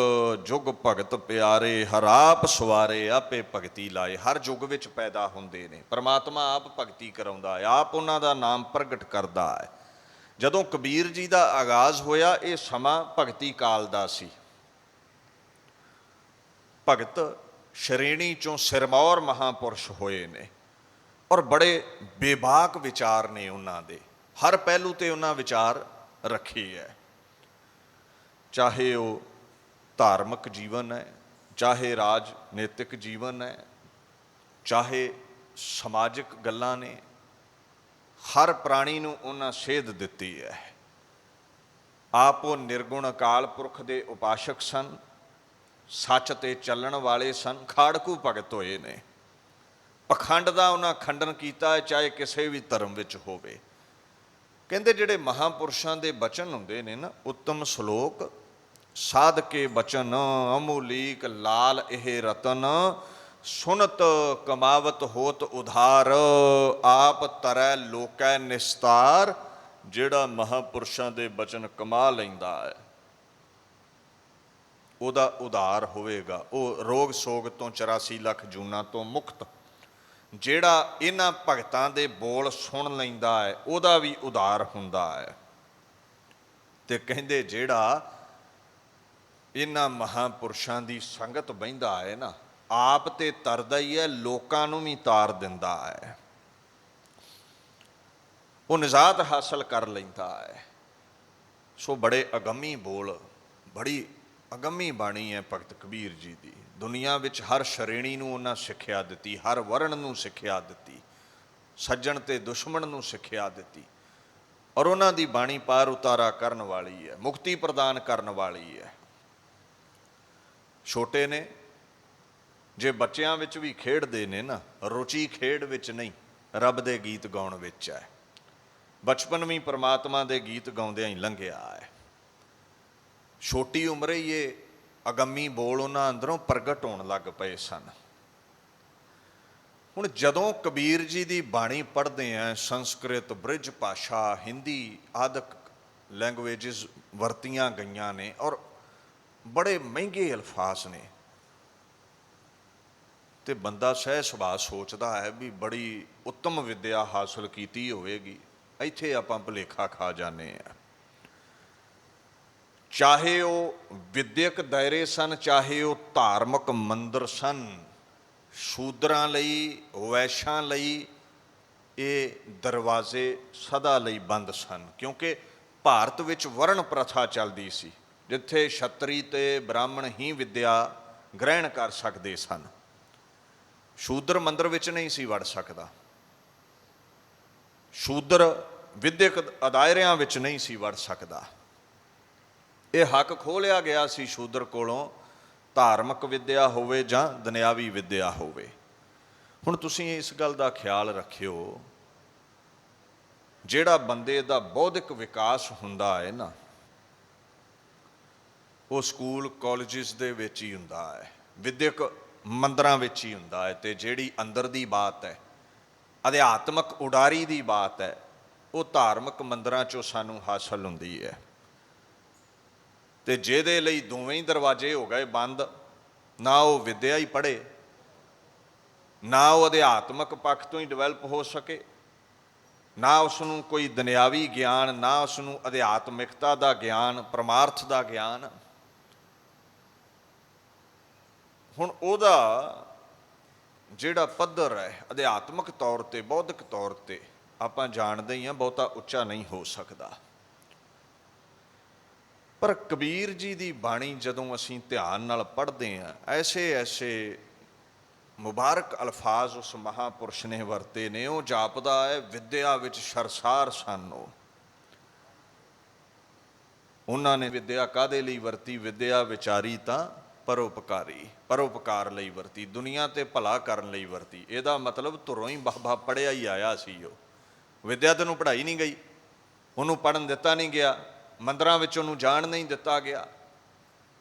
ਜੁਗ ਭਗਤ ਪਿਆਰੇ, ਹਰ ਆਪ ਸਵਾਰੇ ਆਪੇ ਭਗਤੀ ਲਾਏ। ਹਰ ਯੁੱਗ ਵਿੱਚ ਪੈਦਾ ਹੁੰਦੇ ਨੇ। ਪਰਮਾਤਮਾ ਆਪ ਭਗਤੀ ਕਰਾਉਂਦਾ ਹੈ, ਆਪ ਉਹਨਾਂ ਦਾ ਨਾਮ ਪ੍ਰਗਟ ਕਰਦਾ ਹੈ। ਜਦੋਂ ਕਬੀਰ ਜੀ ਦਾ ਆਗਾਜ਼ ਹੋਇਆ, ਇਹ ਸਮਾਂ ਭਗਤੀ ਕਾਲ ਦਾ ਸੀ। ਭਗਤ ਸ਼੍ਰੇਣੀ ਚੋਂ ਸਿਰਮੌਰ ਮਹਾਂਪੁਰਸ਼ ਹੋਏ ਨੇ ਔਰ ਬੜੇ ਬੇਬਾਕ ਵਿਚਾਰ ਨੇ ਉਹਨਾਂ ਦੇ। ਹਰ ਪਹਿਲੂ ਤੇ ਉਹਨਾਂ ਵਿਚਾਰ ਰੱਖੇ ਹੈ। ਚਾਹੇ ਉਹ ਧਾਰਮਿਕ ਜੀਵਨ ਹੈ, ਚਾਹੇ ਰਾਜਨੀਤਿਕ ਜੀਵਨ ਹੈ, ਚਾਹੇ ਸਮਾਜਿਕ ਗੱਲਾਂ ਨੇ, ਹਰ ਪ੍ਰਾਣੀ ਨੂੰ ਉਹਨਾਂ ਸੇਧ ਦਿੱਤੀ ਹੈ। ਆਪ ਉਹ ਨਿਰਗੁਣ ਅਕਾਲ ਪੁਰਖ ਦੇ ਉਪਾਸ਼ਕ ਸਨ, ਸੱਚ ਤੇ ਚੱਲਣ ਵਾਲੇ ਸਨ, ਖਾੜਕੂ ਭਗਤ ਹੋਏ ਨੇ। ਪਖੰਡ ਦਾ ਉਹਨਾਂ ਖੰਡਨ ਕੀਤਾ ਹੈ, ਚਾਹੇ ਕਿਸੇ ਵੀ ਧਰਮ ਵਿੱਚ ਹੋਵੇ। ਕਹਿੰਦੇ ਜਿਹੜੇ ਮਹਾਂਪੁਰਸ਼ਾਂ ਦੇ ਬਚਨ ਹੁੰਦੇ ਨੇ ਨਾ, ਉੱਤਮ ਸ਼ਲੋਕ ਸਾਧ ਕੇ ਬਚਨ ਅਮੂਲੀਕ ਲਾਲ ਇਹ ਰਤਨ, ਸੁਨਤ ਕਮਾਵਤ ਹੋਤ ਉਧਾਰ, ਆਪ ਤਰੈ ਲੋਕੈ ਨਿਸਤਾਰ। ਜਿਹੜਾ ਮਹਾਂਪੁਰਸ਼ਾਂ ਦੇ ਬਚਨ ਕਮਾ ਲੈਂਦਾ ਹੈ ਉਹਦਾ ਉਧਾਰ ਹੋਵੇਗਾ। ਉਹ ਰੋਗ ਸੋਗ ਤੋਂ 84 ਲੱਖ ਜੂਨਾਂ ਤੋਂ ਮੁਕਤ। ਜਿਹੜਾ ਇਹਨਾਂ ਭਗਤਾਂ ਦੇ ਬੋਲ ਸੁਣ ਲੈਂਦਾ ਹੈ ਉਹਦਾ ਵੀ ਉਧਾਰ ਹੁੰਦਾ ਹੈ। ਤੇ ਕਹਿੰਦੇ ਜਿਹੜਾ ਇਹਨਾਂ ਮਹਾਂਪੁਰਸ਼ਾਂ ਦੀ ਸੰਗਤ ਬਹਿੰਦਾ ਹੈ ਨਾ, ਆਪ ਤੇ ਤਰਦਾ ਹੀ ਹੈ, ਲੋਕਾਂ ਨੂੰ ਵੀ ਤਾਰ ਦਿੰਦਾ ਹੈ। ਉਹ ਨਿਜ਼ਾਤ ਹਾਸਲ ਕਰ ਲੈਂਦਾ ਹੈ। ਸੋ ਬੜੇ ਅਗੰਮੀ ਬੋਲ, ਬੜੀ ਅਗੰਮੀ ਬਾਣੀ ਹੈ ਭਗਤ ਕਬੀਰ ਜੀ ਦੀ। ਦੁਨੀਆ ਵਿੱਚ ਹਰ ਸ਼੍ਰੇਣੀ ਨੂੰ ਉਹਨਾਂ ਸਿੱਖਿਆ ਦਿੱਤੀ, ਹਰ ਵਰਣ ਨੂੰ ਸਿੱਖਿਆ ਦਿੱਤੀ, ਸੱਜਣ ਤੇ ਦੁਸ਼ਮਣ ਨੂੰ ਸਿੱਖਿਆ ਦਿੱਤੀ। ਔਰ ਉਹਨਾਂ ਦੀ ਬਾਣੀ ਪਾਰ ਉਤਾਰਾ ਕਰਨ ਵਾਲੀ ਹੈ, ਮੁਕਤੀ ਪ੍ਰਦਾਨ ਕਰਨ ਵਾਲੀ ਹੈ। ਛੋਟੇ ਨੇ, ਜੇ ਬੱਚਿਆਂ ਵਿੱਚ ਵੀ ਖੇਡਦੇ ਨੇ ਨਾ, ਰੁਚੀ ਖੇਡ ਵਿੱਚ ਨਹੀਂ, ਰੱਬ ਦੇ ਗੀਤ ਗਾਉਣ ਵਿੱਚ ਹੈ। ਬਚਪਨ ਵੀ ਪਰਮਾਤਮਾ ਦੇ ਗੀਤ ਗਾਉਂਦਿਆਂ ਹੀ ਲੰਘਿਆ ਹੈ। ਛੋਟੀ ਉਮਰੇ ਹੀ ਇਹ ਅਗੰਮੀ ਬੋਲ ਉਹਨਾਂ ਅੰਦਰੋਂ ਪ੍ਰਗਟ ਹੋਣ ਲੱਗ ਪਏ ਸਨ। ਹੁਣ ਜਦੋਂ ਕਬੀਰ ਜੀ ਦੀ ਬਾਣੀ ਪੜ੍ਹਦੇ ਹਾਂ, ਸੰਸਕ੍ਰਿਤ, ਬ੍ਰਿਜ ਭਾਸ਼ਾ, ਹਿੰਦੀ ਆਦਿਕ ਲੈਂਗੁਏਜਸ ਵਰਤੀਆਂ ਗਈਆਂ ਨੇ ਔਰ ਬੜੇ ਮਹਿੰਗੇ ਅਲਫਾਜ਼ ਨੇ, ਤੇ ਬੰਦਾ ਸਹਿ ਸੁਭਾਅ ਸੋਚਦਾ ਹੈ ਵੀ ਬੜੀ ਉੱਤਮ ਵਿੱਦਿਆ ਹਾਸਲ ਕੀਤੀ ਹੋਵੇਗੀ। ਇੱਥੇ ਆਪਾਂ ਭੁਲੇਖਾ ਖਾ ਜਾਂਦੇ ਹਾਂ। ਚਾਹੇ ਉਹ ਵਿਦਿਅਕ ਦਾਇਰੇ ਸਨ, ਚਾਹੇ ਉਹ ਧਾਰਮਿਕ ਮੰਦਰ ਸਨ, ਸ਼ੂਦਰਾਂ ਲਈ, ਵੈਸ਼ਾਂ ਲਈ ਇਹ ਦਰਵਾਜ਼ੇ ਸਦਾ ਲਈ ਬੰਦ ਸਨ। ਕਿਉਂਕਿ ਭਾਰਤ ਵਿੱਚ ਵਰਣ ਪ੍ਰਥਾ ਚੱਲਦੀ ਸੀ, ਜਿੱਥੇ ਛਤਰੀ ਤੇ ਬ੍ਰਾਹਮਣ ਹੀ ਵਿੱਦਿਆ ਗ੍ਰਹਿਣ ਕਰ ਸਕਦੇ ਸਨ। ਸ਼ੂਦਰ ਮੰਦਰ ਵਿੱਚ ਨਹੀਂ ਸੀ ਵੜ ਸਕਦਾ, ਸ਼ੂਦਰ ਵਿਦਿਅਕ ਦਾਇਰਿਆਂ ਵਿੱਚ ਨਹੀਂ ਸੀ ਵੜ ਸਕਦਾ। ਇਹ ਹੱਕ ਖੋਹ ਲਿਆ ਗਿਆ ਸੀ ਸ਼ੂਦਰ ਕੋਲੋਂ, ਧਾਰਮਿਕ ਵਿੱਦਿਆ ਹੋਵੇ ਜਾਂ ਦੁਨਿਆਵੀ ਵਿੱਦਿਆ ਹੋਵੇ। ਹੁਣ ਤੁਸੀਂ ਇਸ ਗੱਲ ਦਾ ਖਿਆਲ ਰੱਖਿਓ, ਜਿਹੜਾ ਬੰਦੇ ਦਾ ਬੌਧਿਕ ਵਿਕਾਸ ਹੁੰਦਾ ਹੈ ਨਾ, ਉਹ ਸਕੂਲ ਕਾਲਜਿਸ ਦੇ ਵਿੱਚ ਹੀ ਹੁੰਦਾ ਹੈ, ਵਿਦਿਅਕ ਮੰਦਰਾਂ ਵਿੱਚ ਹੀ ਹੁੰਦਾ ਹੈ। ਤੇ ਜਿਹੜੀ ਅੰਦਰ ਦੀ ਬਾਤ ਹੈ, ਅਧਿਆਤਮਕ ਉਡਾਰੀ ਦੀ ਬਾਤ ਹੈ, ਉਹ ਧਾਰਮਿਕ ਮੰਦਰਾਂ 'ਚੋਂ ਸਾਨੂੰ ਹਾਸਲ ਹੁੰਦੀ ਹੈ। ਤੇ ਜਿਹਦੇ ਲਈ ਦੋਵੇਂ ਹੀ ਦਰਵਾਜ਼ੇ ਹੋ ਗਏ ਬੰਦ, ਨਾ ਉਹ ਵਿੱਦਿਆ ਹੀ ਪੜ੍ਹੇ, ਨਾ ਉਹ ਅਧਿਆਤਮਕ ਪੱਖ ਤੋਂ ਹੀ ਡਿਵੈਲਪ ਹੋ ਸਕੇ, ਨਾ ਉਸ ਨੂੰ ਕੋਈ ਦੁਨਿਆਵੀ ਗਿਆਨ, ਨਾ ਉਸ ਨੂੰ ਅਧਿਆਤਮਿਕਤਾ ਦਾ ਗਿਆਨ, ਪਰਮਾਰਥ ਦਾ ਗਿਆਨ। ਹੁਣ ਉਹਦਾ ਜਿਹੜਾ ਪੱਧਰ ਹੈ ਅਧਿਆਤਮਕ ਤੌਰ ਤੇ, ਬੌਧਿਕ ਤੌਰ ਤੇ, ਆਪਾਂ ਜਾਣਦੇ ਹੀ ਹਾਂ ਬਹੁਤਾ ਉੱਚਾ ਨਹੀਂ ਹੋ ਸਕਦਾ। ਪਰ ਕਬੀਰ ਜੀ ਦੀ ਬਾਣੀ ਜਦੋਂ ਅਸੀਂ ਧਿਆਨ ਨਾਲ ਪੜ੍ਹਦੇ ਹਾਂ, ਐਸੇ ਐਸੇ ਮੁਬਾਰਕ ਅਲਫਾਜ਼ ਉਸ ਮਹਾਂਪੁਰਸ਼ ਨੇ ਵਰਤੇ ਨੇ। ਉਹ ਜਾਪਦਾ ਹੈ ਵਿੱਦਿਆ ਵਿੱਚ ਸਰਸਾਰ ਸਨ। ਉਹਨਾਂ ਨੇ ਵਿੱਦਿਆ ਕਾਹਦੇ ਲਈ ਵਰਤੀ? ਵਿੱਦਿਆ ਵਿਚਾਰੀ ਤਾਂ ਪਰਉਪਕਾਰੀ, ਪਰਉਪਕਾਰ ਲਈ ਵਰਤੀ, ਦੁਨੀਆ ਤੇ ਭਲਾ ਕਰਨ ਲਈ ਵਰਤੀ। ਇਹਦਾ ਮਤਲਬ ਧੁਰੋਂ ਹੀ ਬਾਬਾ ਪੜ੍ਹਿਆ ਹੀ ਆਇਆ ਸੀ। ਉਹ ਵਿੱਦਿਆ ਤੈਨੂੰ ਪੜ੍ਹਾਈ ਨਹੀਂ ਗਈ, ਉਹਨੂੰ ਪੜ੍ਹਨ ਦਿੱਤਾ ਨਹੀਂ ਗਿਆ, ਮੰਦਰਾਂ ਵਿੱਚ ਉਹਨੂੰ ਜਾਣ ਨਹੀਂ ਦਿੱਤਾ ਗਿਆ।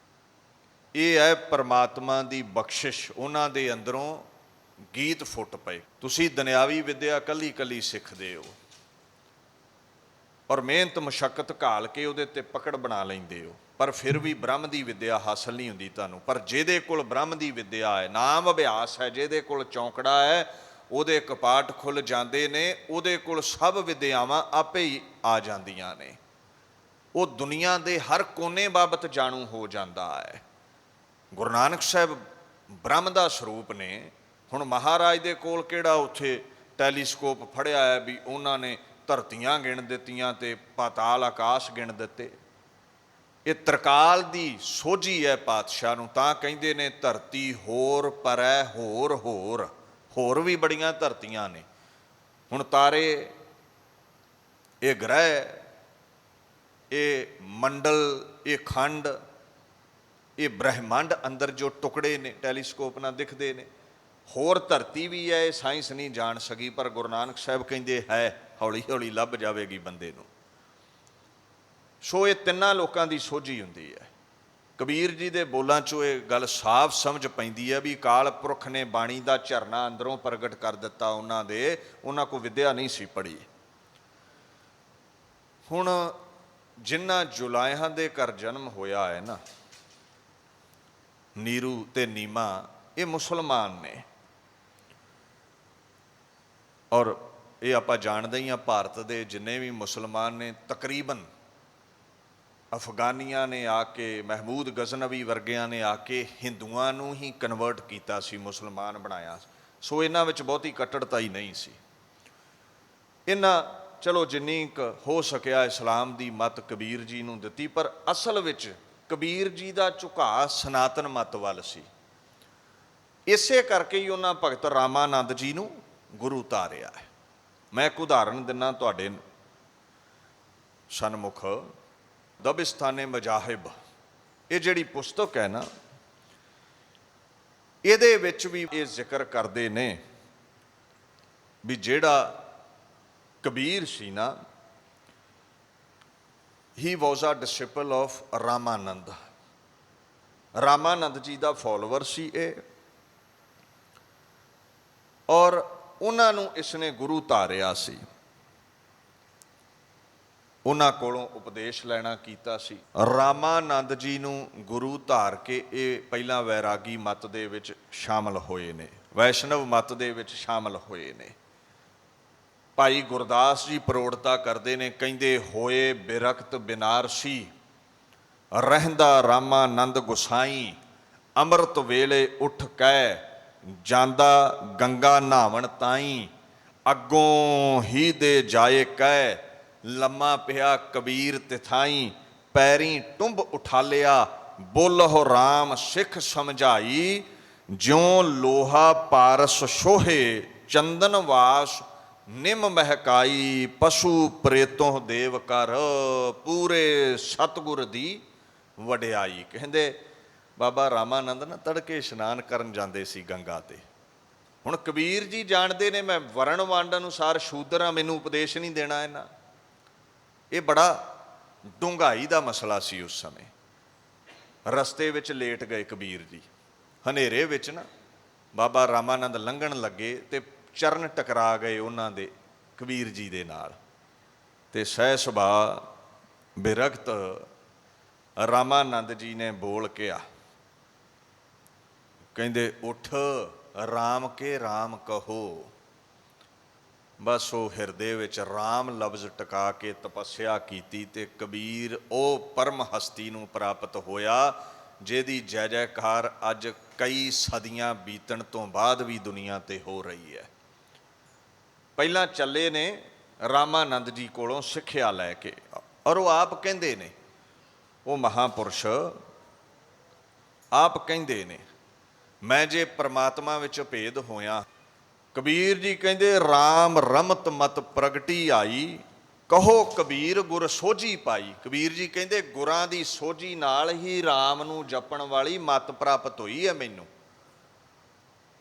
ਇਹ ਹੈ ਪਰਮਾਤਮਾ ਦੀ ਬਖਸ਼ਿਸ਼, ਉਹਨਾਂ ਦੇ ਅੰਦਰੋਂ ਗੀਤ ਫੁੱਟ ਪਏ। ਤੁਸੀਂ ਦੁਨਿਆਵੀ ਵਿੱਦਿਆ ਕੱਲੀ ਕੱਲੀ ਸਿੱਖਦੇ ਹੋ ਔਰ ਮਿਹਨਤ ਮੁਸ਼ੱਕਤ ਘਾਲ ਕੇ ਉਹਦੇ ਤੇ ਪਕੜ ਬਣਾ ਲੈਂਦੇ ਹੋ, ਪਰ ਫਿਰ ਵੀ ਬ੍ਰਹਮ ਦੀ ਵਿੱਦਿਆ ਹਾਸਲ ਨਹੀਂ ਹੁੰਦੀ ਤੁਹਾਨੂੰ। ਪਰ ਜਿਹਦੇ ਕੋਲ ਬ੍ਰਹਮ ਦੀ ਵਿੱਦਿਆ ਹੈ, ਨਾਮ ਅਭਿਆਸ ਹੈ, ਜਿਹਦੇ ਕੋਲ ਚੌਂਕੜਾ ਹੈ, ਉਹਦੇ ਕਪਾਟ ਖੁੱਲ੍ਹ ਜਾਂਦੇ ਨੇ, ਉਹਦੇ ਕੋਲ ਸਭ ਵਿੱਦਿਆਵਾਂ ਆਪੇ ਹੀ ਆ ਜਾਂਦੀਆਂ ਨੇ। ਉਹ ਦੁਨੀਆ ਦੇ ਹਰ ਕੋਨੇ ਬਾਬਤ ਜਾਣੂ ਹੋ ਜਾਂਦਾ ਹੈ। ਗੁਰੂ ਨਾਨਕ ਸਾਹਿਬ ਬ੍ਰਹਮ ਦਾ ਸਰੂਪ ਨੇ। ਹੁਣ ਮਹਾਰਾਜ ਦੇ ਕੋਲ ਕਿਹੜਾ ਉੱਥੇ ਟੈਲੀਸਕੋਪ ਫੜਿਆ ਹੈ ਵੀ ਉਹਨਾਂ ਨੇ ਧਰਤੀਆਂ ਗਿਣ ਦਿੱਤੀਆਂ ਤੇ ਪਾਤਾਲ ਆਕਾਸ਼ ਗਿਣ ਦਿੱਤੇ। ਇਹ ਤਰਕਾਲ ਦੀ ਸੋਝੀ ਹੈ ਪਾਤਸ਼ਾਹ ਨੂੰ, ਤਾਂ ਕਹਿੰਦੇ ਨੇ ਧਰਤੀ ਹੋਰ ਪਰੈ ਹੋਰ, ਹੋਰ ਹੋਰ ਵੀ ਬੜੀਆਂ ਧਰਤੀਆਂ ਨੇ। ਹੁਣ ਤਾਰੇ, ਇਹ ਗ੍ਰਹਿ, ਇਹ ਮੰਡਲ, ਇਹ ਖੰਡ, ਇਹ ਬ੍ਰਹਿਮੰਡ ਅੰਦਰ ਜੋ ਟੁਕੜੇ ਨੇ ਟੈਲੀਸਕੋਪ ਨਾਲ ਦਿਖਦੇ ਨੇ। ਹੋਰ ਧਰਤੀ ਵੀ ਹੈ, ਇਹ ਸਾਇੰਸ ਨਹੀਂ ਜਾਣ ਸਕੀ, ਪਰ ਗੁਰੂ ਨਾਨਕ ਸਾਹਿਬ ਕਹਿੰਦੇ ਹੈ, ਹੌਲੀ ਹੌਲੀ ਲੱਭ ਜਾਵੇਗੀ ਬੰਦੇ ਨੂੰ। ਸੋ ਇਹ ਤਿੰਨਾਂ ਲੋਕਾਂ ਦੀ ਸੋਝੀ ਹੁੰਦੀ ਹੈ। ਕਬੀਰ ਜੀ ਦੇ ਬੋਲਾਂ 'ਚੋਂ ਇਹ ਗੱਲ ਸਾਫ਼ ਸਮਝ ਪੈਂਦੀ ਹੈ ਵੀ ਅਕਾਲ ਪੁਰਖ ਨੇ ਬਾਣੀ ਦਾ ਝਰਨਾ ਅੰਦਰੋਂ ਪ੍ਰਗਟ ਕਰ ਦਿੱਤਾ ਉਹਨਾਂ ਕੋਲ ਵਿੱਦਿਆ ਨਹੀਂ ਸੀ ਪੜ੍ਹੀ। ਹੁਣ ਜਿਨ੍ਹਾਂ ਜੁਲਾਹਿਆਂ ਦੇ ਘਰ ਜਨਮ ਹੋਇਆ ਹੈ ਨਾ, ਨੀਰੂ ਤੇ ਨੀਮਾ, ਇਹ ਮੁਸਲਮਾਨ ਨੇ। ਔਰ ਇਹ ਆਪਾਂ ਜਾਣਦੇ ਹੀ ਹਾਂ, ਭਾਰਤ ਦੇ ਜਿੰਨੇ ਵੀ ਮੁਸਲਮਾਨ ਨੇ ਤਕਰੀਬਨ ਅਫਗਾਨੀਆਂ ਨੇ ਆ ਕੇ, ਮਹਿਮੂਦ ਗਜ਼ਨਵੀ ਵਰਗਿਆਂ ਨੇ ਆ ਕੇ ਹਿੰਦੂਆਂ ਨੂੰ ਹੀ ਕਨਵਰਟ ਕੀਤਾ ਸੀ, ਮੁਸਲਮਾਨ ਬਣਾਇਆ। ਸੋ ਇਹਨਾਂ ਵਿੱਚ ਬਹੁਤੀ ਕੱਟੜਤਾ ਹੀ ਨਹੀਂ ਸੀ। ਇਹਨਾਂ ਚਲੋ ਜਿੰਨੀ ਕੁ ਹੋ ਸਕਿਆ ਇਸਲਾਮ ਦੀ ਮੱਤ ਕਬੀਰ ਜੀ ਨੂੰ ਦਿੱਤੀ, ਪਰ ਅਸਲ ਵਿੱਚ ਕਬੀਰ ਜੀ ਦਾ ਝੁਕਾਅ ਸਨਾਤਨ ਮੱਤ ਵੱਲ ਸੀ। ਇਸੇ ਕਰਕੇ ਹੀ ਉਹਨਾਂ ਭਗਤ ਰਾਮਾਨੰਦ ਜੀ ਨੂੰ ਗੁਰੂ ਧਾਰਿਆ ਹੈ। ਮੈਂ ਇੱਕ ਉਦਾਹਰਣ ਦਿੰਦਾ ਤੁਹਾਡੇ ਸਨਮੁਖ। ਦਬਿਸਤਾਨੇ ਮਜ਼ਾਹਿਬ, ਇਹ ਜਿਹੜੀ ਪੁਸਤਕ ਹੈ ਨਾ, ਇਹਦੇ ਵਿੱਚ ਵੀ ਇਹ ਜ਼ਿਕਰ ਕਰਦੇ ਨੇ ਵੀ ਜਿਹੜਾ ਕਬੀਰ ਸੀ ਨਾ, ਹੀ ਵਾਜ਼ ਅ ਡਿਸਿਪਲ of Ramanand. Ramanand ji the follower ਸੀ ਇਹ, ਔਰ ਉਹਨਾਂ ਨੂੰ ਇਸਨੇ ਗੁਰੂ ਧਾਰਿਆ ਸੀ। ਉਹਨਾਂ ਕੋਲੋਂ ਉਪਦੇਸ਼ ਲੈਣਾ ਕੀਤਾ ਸੀ। ਰਾਮਾਨੰਦ ਜੀ ਨੂੰ ਗੁਰੂ ਧਾਰ ਕੇ ਇਹ ਪਹਿਲਾਂ ਵੈਰਾਗੀ ਮੱਤ ਦੇ ਵਿੱਚ ਸ਼ਾਮਲ ਹੋਏ ਨੇ, ਵੈਸ਼ਨਵ ਮੱਤ ਦੇ ਵਿੱਚ ਸ਼ਾਮਲ ਹੋਏ ਨੇ। ਭਾਈ ਗੁਰਦਾਸ ਜੀ ਪ੍ਰੋੜਤਾ ਕਰਦੇ ਨੇ, ਕਹਿੰਦੇ ਹੋਏ ਬਿਰਖਤ ਬਿਨਾਰਸੀ, ਰਹਿੰਦਾ ਰਾਮਾਨੰਦ ਗੁਸਾਈ, ਅੰਮ੍ਰਿਤ ਵੇਲੇ ਉੱਠ ਕੈ ਜਾਂਦਾ ਗੰਗਾ ਨਹਾਵਣ ਤਾਈ, ਅੱਗੋਂ ਹੀ ਦੇ ਜਾਏ ਕਹਿ ਲੰਮਾ ਪਿਆ ਕਬੀਰ ਤਿਥਾਈ, ਪੈਰੀਂ ਟੁੰਬ ਉਠਾਲਿਆ ਬੋਲਹੁ ਰਾਮ ਸਿੱਖ ਸਮਝਾਈ, ਜਿਉਂ ਲੋਹਾ ਪਾਰਸ ਸ਼ੋਹੇ ਚੰਦਨ ਵਾਸ ਨਿਮ ਮਹਿਕਾਈ, ਪਸ਼ੂ ਪ੍ਰੇਤੋਂ ਦੇਵ ਕਰ ਪੂਰੇ ਸਤਿਗੁਰ ਦੀ ਵਡਿਆਈ। ਕਹਿੰਦੇ ਬਾਬਾ ਰਾਮਾਨੰਦ ਨਾ ਤੜਕੇ ਇਸ਼ਨਾਨ ਕਰਨ ਜਾਂਦੇ ਸੀ ਗੰਗਾ ਤੇ। ਹੁਣ ਕਬੀਰ ਜੀ ਜਾਣਦੇ ਨੇ ਮੈਂ ਵਰਣ ਵੰਡ ਅਨੁਸਾਰ ਸ਼ੂਦਰ ਹਾਂ, ਮੈਨੂੰ ਉਪਦੇਸ਼ ਨਹੀਂ ਦੇਣਾ ਇਹਨਾਂ। ਇਹ ਬੜਾ ਡੂੰਘਾਈ ਦਾ ਮਸਲਾ ਸੀ ਉਸ ਸਮੇਂ। ਰਸਤੇ ਵਿੱਚ ਲੇਟ ਗਏ ਕਬੀਰ ਜੀ, ਹਨੇਰੇ ਵਿੱਚ ਨਾ ਬਾਬਾ ਰਾਮਾਨੰਦ ਲੰਘਣ ਲੱਗੇ ਤੇ ਚਰਨ ਟਕਰਾ ਗਏ ਉਹਨਾਂ ਦੇ ਕਬੀਰ ਜੀ ਦੇ ਨਾਲ, ਤੇ ਸਹਿ ਸੁਭਾਅ ਬਿਰਖਤ ਰਾਮਾਨੰਦ ਜੀ ਨੇ ਬੋਲ ਕਿਹਾ, ਕਹਿੰਦੇ ਉੱਠ ਰਾਮ ਕੇ ਰਾਮ ਕਹੋ। ਬਸ ਉਹ ਹਿਰਦੇ ਵਿੱਚ ਰਾਮ ਲਫ਼ਜ਼ ਟਿਕਾ ਕੇ ਤਪੱਸਿਆ ਕੀਤੀ ਤੇ ਕਬੀਰ ਉਹ ਪਰਮ ਹਸਤੀ ਨੂੰ ਪ੍ਰਾਪਤ ਹੋਇਆ ਜਿਹਦੀ ਜੈ ਜੈਕਾਰ ਅੱਜ ਕਈ ਸਦੀਆਂ ਬੀਤਣ ਤੋਂ ਬਾਅਦ ਵੀ ਦੁਨੀਆ ਤੇ ਹੋ ਰਹੀ ਹੈ। ਪਹਿਲਾਂ ਚੱਲੇ ਨੇ ਰਾਮਾਨੰਦ ਜੀ ਕੋਲੋਂ ਸਿੱਖਿਆ ਲੈ ਕੇ, ਔਰ ਉਹ ਆਪ ਕਹਿੰਦੇ ਨੇ, ਉਹ ਮਹਾਂਪੁਰਸ਼ ਆਪ ਕਹਿੰਦੇ ਨੇ, ਮੈਂ ਜੇ ਪਰਮਾਤਮਾ ਵਿੱਚ ਭੇਦ ਹੋਇਆ। ਕਬੀਰ ਜੀ ਕਹਿੰਦੇ ਰਾਮ ਰਮਤ ਮਤ ਪ੍ਰਗਟੀ ਆਈ, ਕਹੋ ਕਬੀਰ ਗੁਰ ਸੋਝੀ ਪਾਈ। ਕਬੀਰ ਜੀ ਕਹਿੰਦੇ ਗੁਰਾਂ ਦੀ ਸੋਝੀ ਨਾਲ ਹੀ ਰਾਮ ਨੂੰ ਜਪਣ ਵਾਲੀ ਮਤ ਪ੍ਰਾਪਤ ਹੋਈ ਹੈ ਮੈਨੂੰ,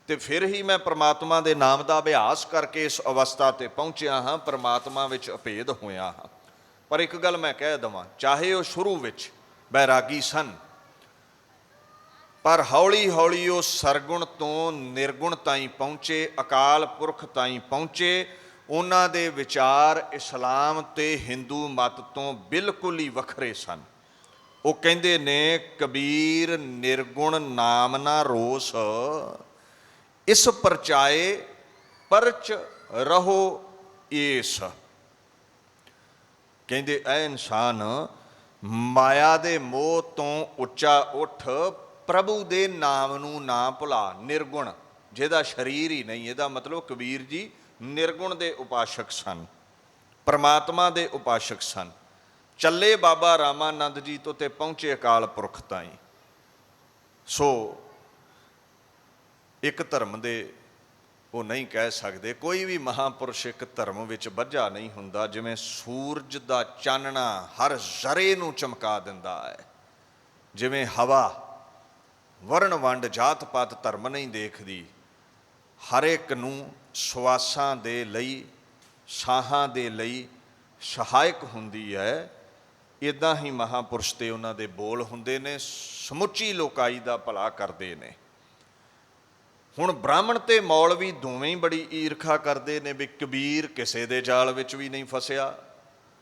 ਤੇ ਫਿਰ ਹੀ ਮੈਂ ਪਰਮਾਤਮਾ ਦੇ ਨਾਮ ਦਾ ਅਭਿਆਸ ਕਰਕੇ ਇਸ ਅਵਸਥਾ ਤੇ ਪਹੁੰਚਿਆ ਹਾਂ, ਪਰਮਾਤਮਾ ਵਿੱਚ ਅਭੇਦ ਹੋਇਆ ਹਾਂ। ਪਰ ਇੱਕ ਗੱਲ ਮੈਂ ਕਹਿ ਦੇਵਾਂ, ਚਾਹੇ ਉਹ ਸ਼ੁਰੂ ਵਿੱਚ ਬੈਰਾਗੀ ਸਨ, ਪਰ ਹੌਲੀ ਹੌਲੀ ਉਹ ਸਰਗੁਣ ਤੋਂ ਨਿਰਗੁਣ ਤਾਈਂ ਪਹੁੰਚੇ, ਅਕਾਲ ਪੁਰਖ ਤਾਈਂ ਪਹੁੰਚੇ। ਉਹਨਾਂ ਦੇ ਵਿਚਾਰ ਇਸਲਾਮ ਤੇ ਹਿੰਦੂ ਮਤ ਤੋਂ ਬਿਲਕੁਲ ਹੀ ਵੱਖਰੇ ਸਨ। ਉਹ ਕਹਿੰਦੇ ਨੇ ਕਬੀਰ ਨਿਰਗੁਣ ਨਾਮ ਨਾ ਰੋਸ, ਇਸ ਪਰਚਾਏ ਪਰਚ ਰਹੋ ਏਸ। ਕਹਿੰਦੇ ਐ ਇਨਸਾਨ ਮਾਇਆ ਦੇ ਮੋਹ ਤੋਂ ਉੱਚਾ ਉੱਠ, ਪ੍ਰਭੂ ਦੇ ਨਾਮ ਨੂੰ ਨਾ ਭੁਲਾ। ਨਿਰਗੁਣ ਜਿਹਦਾ ਸਰੀਰ ਹੀ ਨਹੀਂ, ਇਹਦਾ ਮਤਲਬ ਕਬੀਰ ਜੀ ਨਿਰਗੁਣ ਦੇ ਉਪਾਸ਼ਕ ਸਨ, ਪਰਮਾਤਮਾ ਦੇ ਉਪਾਸ਼ਕ ਸਨ। ਚੱਲੇ ਬਾਬਾ ਰਾਮਾਨੰਦ ਜੀ ਤੋਂ ਤੇ ਪਹੁੰਚੇ ਅਕਾਲ ਪੁਰਖ ਤਾਈਂ। ਸੋ ਇੱਕ ਧਰਮ ਦੇ ਉਹ ਨਹੀਂ ਕਹਿ ਸਕਦੇ, ਕੋਈ ਵੀ ਮਹਾਂਪੁਰਸ਼ ਇੱਕ ਧਰਮ ਵਿੱਚ ਬੱਝਾ ਨਹੀਂ ਹੁੰਦਾ। ਜਿਵੇਂ ਸੂਰਜ ਦਾ ਚਾਨਣਾ ਹਰ ਜ਼ਰੇ ਨੂੰ ਚਮਕਾ ਦਿੰਦਾ ਹੈ, ਜਿਵੇਂ ਹਵਾ ਵਰਣ ਵੰਡ ਜਾਤ ਪਾਤ ਧਰਮ ਨਹੀਂ ਦੇਖਦੀ, ਹਰ ਇੱਕ ਨੂੰ ਸਵਾਸਾਂ ਦੇ ਲਈ, ਸਾਹਾਂ ਦੇ ਲਈ ਸਹਾਇਕ ਹੁੰਦੀ ਹੈ। ਇੱਦਾਂ ਹੀ ਮਹਾਂਪੁਰਸ਼ ਤੇ ਉਹਨਾਂ ਦੇ ਬੋਲ ਹੁੰਦੇ ਨੇ, ਸਮੁੱਚੀ ਲੋਕਾਈ ਦਾ ਭਲਾ ਕਰਦੇ ਨੇ। ਹੁਣ ਬ੍ਰਾਹਮਣ ਤੇ ਮੌਲਵੀ ਦੋਵੇਂ ਹੀ ਬੜੀ ਈਰਖਾ ਕਰਦੇ ਨੇ ਵੀ ਕਬੀਰ ਕਿਸੇ ਦੇ ਜਾਲ ਵਿੱਚ ਵੀ ਨਹੀਂ ਫਸਿਆ।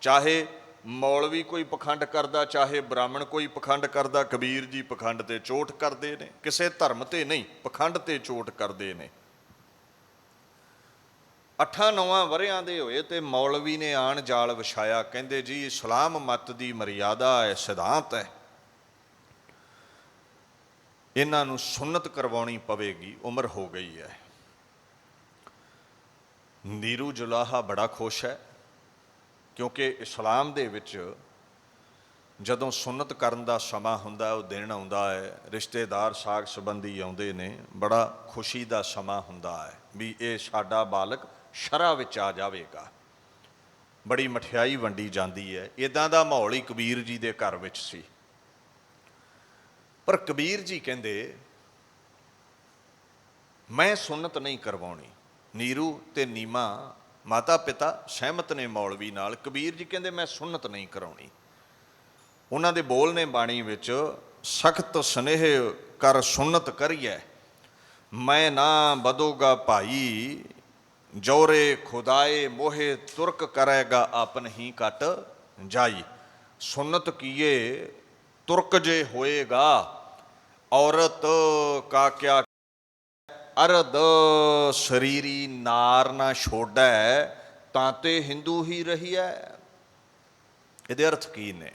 ਚਾਹੇ ਮੌਲਵੀ ਕੋਈ ਪਖੰਡ ਕਰਦਾ, ਚਾਹੇ ਬ੍ਰਾਹਮਣ ਕੋਈ ਪਖੰਡ ਕਰਦਾ, ਕਬੀਰ ਜੀ ਪਖੰਡ ਤੇ ਚੋਟ ਕਰਦੇ ਨੇ। ਕਿਸੇ ਧਰਮ ਤੇ ਨਹੀਂ, ਪਖੰਡ ਤੇ ਚੋਟ ਕਰਦੇ ਨੇ। 8-9 ਵਰ੍ਹਿਆਂ ਦੇ ਹੋਏ ਤੇ ਮੌਲਵੀ ਨੇ ਆਣ ਜਾਲ ਵਿਛਾਇਆ। ਕਹਿੰਦੇ ਜੀ ਇਸਲਾਮ ਮਤ ਦੀ ਮਰਿਆਦਾ ਹੈ, ਸਿਧਾਂਤ ਹੈ, ਇਹਨਾਂ ਨੂੰ ਸੁੰਨਤ ਕਰਵਾਉਣੀ ਪਵੇਗੀ, ਉਮਰ ਹੋ ਗਈ ਹੈ। ਨੀਰੂ ਜੁਲਾਹਾ ਬੜਾ ਖੁਸ਼ ਹੈ, ਕਿਉਂਕਿ ਇਸਲਾਮ ਦੇ ਵਿੱਚ ਜਦੋਂ ਸੁੰਨਤ ਕਰਨ ਦਾ ਸਮਾਂ ਹੁੰਦਾ, ਉਹ ਦਿਨ ਆਉਂਦਾ ਹੈ, ਰਿਸ਼ਤੇਦਾਰ ਸਾਕ ਸੰਬੰਧੀ ਆਉਂਦੇ ਨੇ, ਬੜਾ ਖੁਸ਼ੀ ਦਾ ਸਮਾਂ ਹੁੰਦਾ ਹੈ ਵੀ ਇਹ ਸਾਡਾ ਬਾਲਕ ਸ਼ਰ੍ਹਾ ਵਿੱਚ ਆ ਜਾਵੇਗਾ। ਬੜੀ ਮਠਿਆਈ ਵੰਡੀ ਜਾਂਦੀ ਹੈ। ਇੱਦਾਂ ਦਾ ਮਾਹੌਲ ਹੀ ਕਬੀਰ ਜੀ ਦੇ ਘਰ ਵਿੱਚ ਸੀ। ਪਰ ਕਬੀਰ ਜੀ ਕਹਿੰਦੇ ਮੈਂ ਸੁੰਨਤ ਨਹੀਂ ਕਰਵਾਉਣੀ। ਨੀਰੂ ਤੇ ਨੀਮਾ ਮਾਤਾ ਪਿਤਾ ਸਹਿਮਤ ਨੇ ਮੌਲਵੀ ਨਾਲ। ਕਬੀਰ ਜੀ ਕਹਿੰਦੇ ਮੈਂ ਸੁੰਨਤ ਨਹੀਂ ਕਰਾਉਣੀ। ਉਹਨਾਂ ਦੇ ਬੋਲ ਨੇ ਬਾਣੀ ਵਿੱਚ, ਸਖਤ ਸਨੇਹ ਕਰ ਸੁੰਨਤ ਕਰੀਐ, ਮੈਂ ਨਾ ਬਦੋਗਾ ਭਾਈ, ਜੋਰੇ ਖੁਦਾਏ ਮੋਹੇ ਤੁਰਕ ਕਰੇਗਾ ਆਪਨ ਹੀ ਕੱਟ ਜਾਈ। ਸੁੰਨਤ ਕੀਏ ਤੁਰਕ ਜੇ ਹੋਏਗਾ, ਔਰਤ ਕਾ ਕਿਆ ਅਰਧ ਸਰੀਰੀ ਨਾਰ ਨਾ ਛੋੜੈ, ਤਾਂ ਤੇ ਹਿੰਦੂ ਹੀ ਰਹੀਐ। ਇਹਦੇ ਅਰਥ ਕੀ ਨੇ?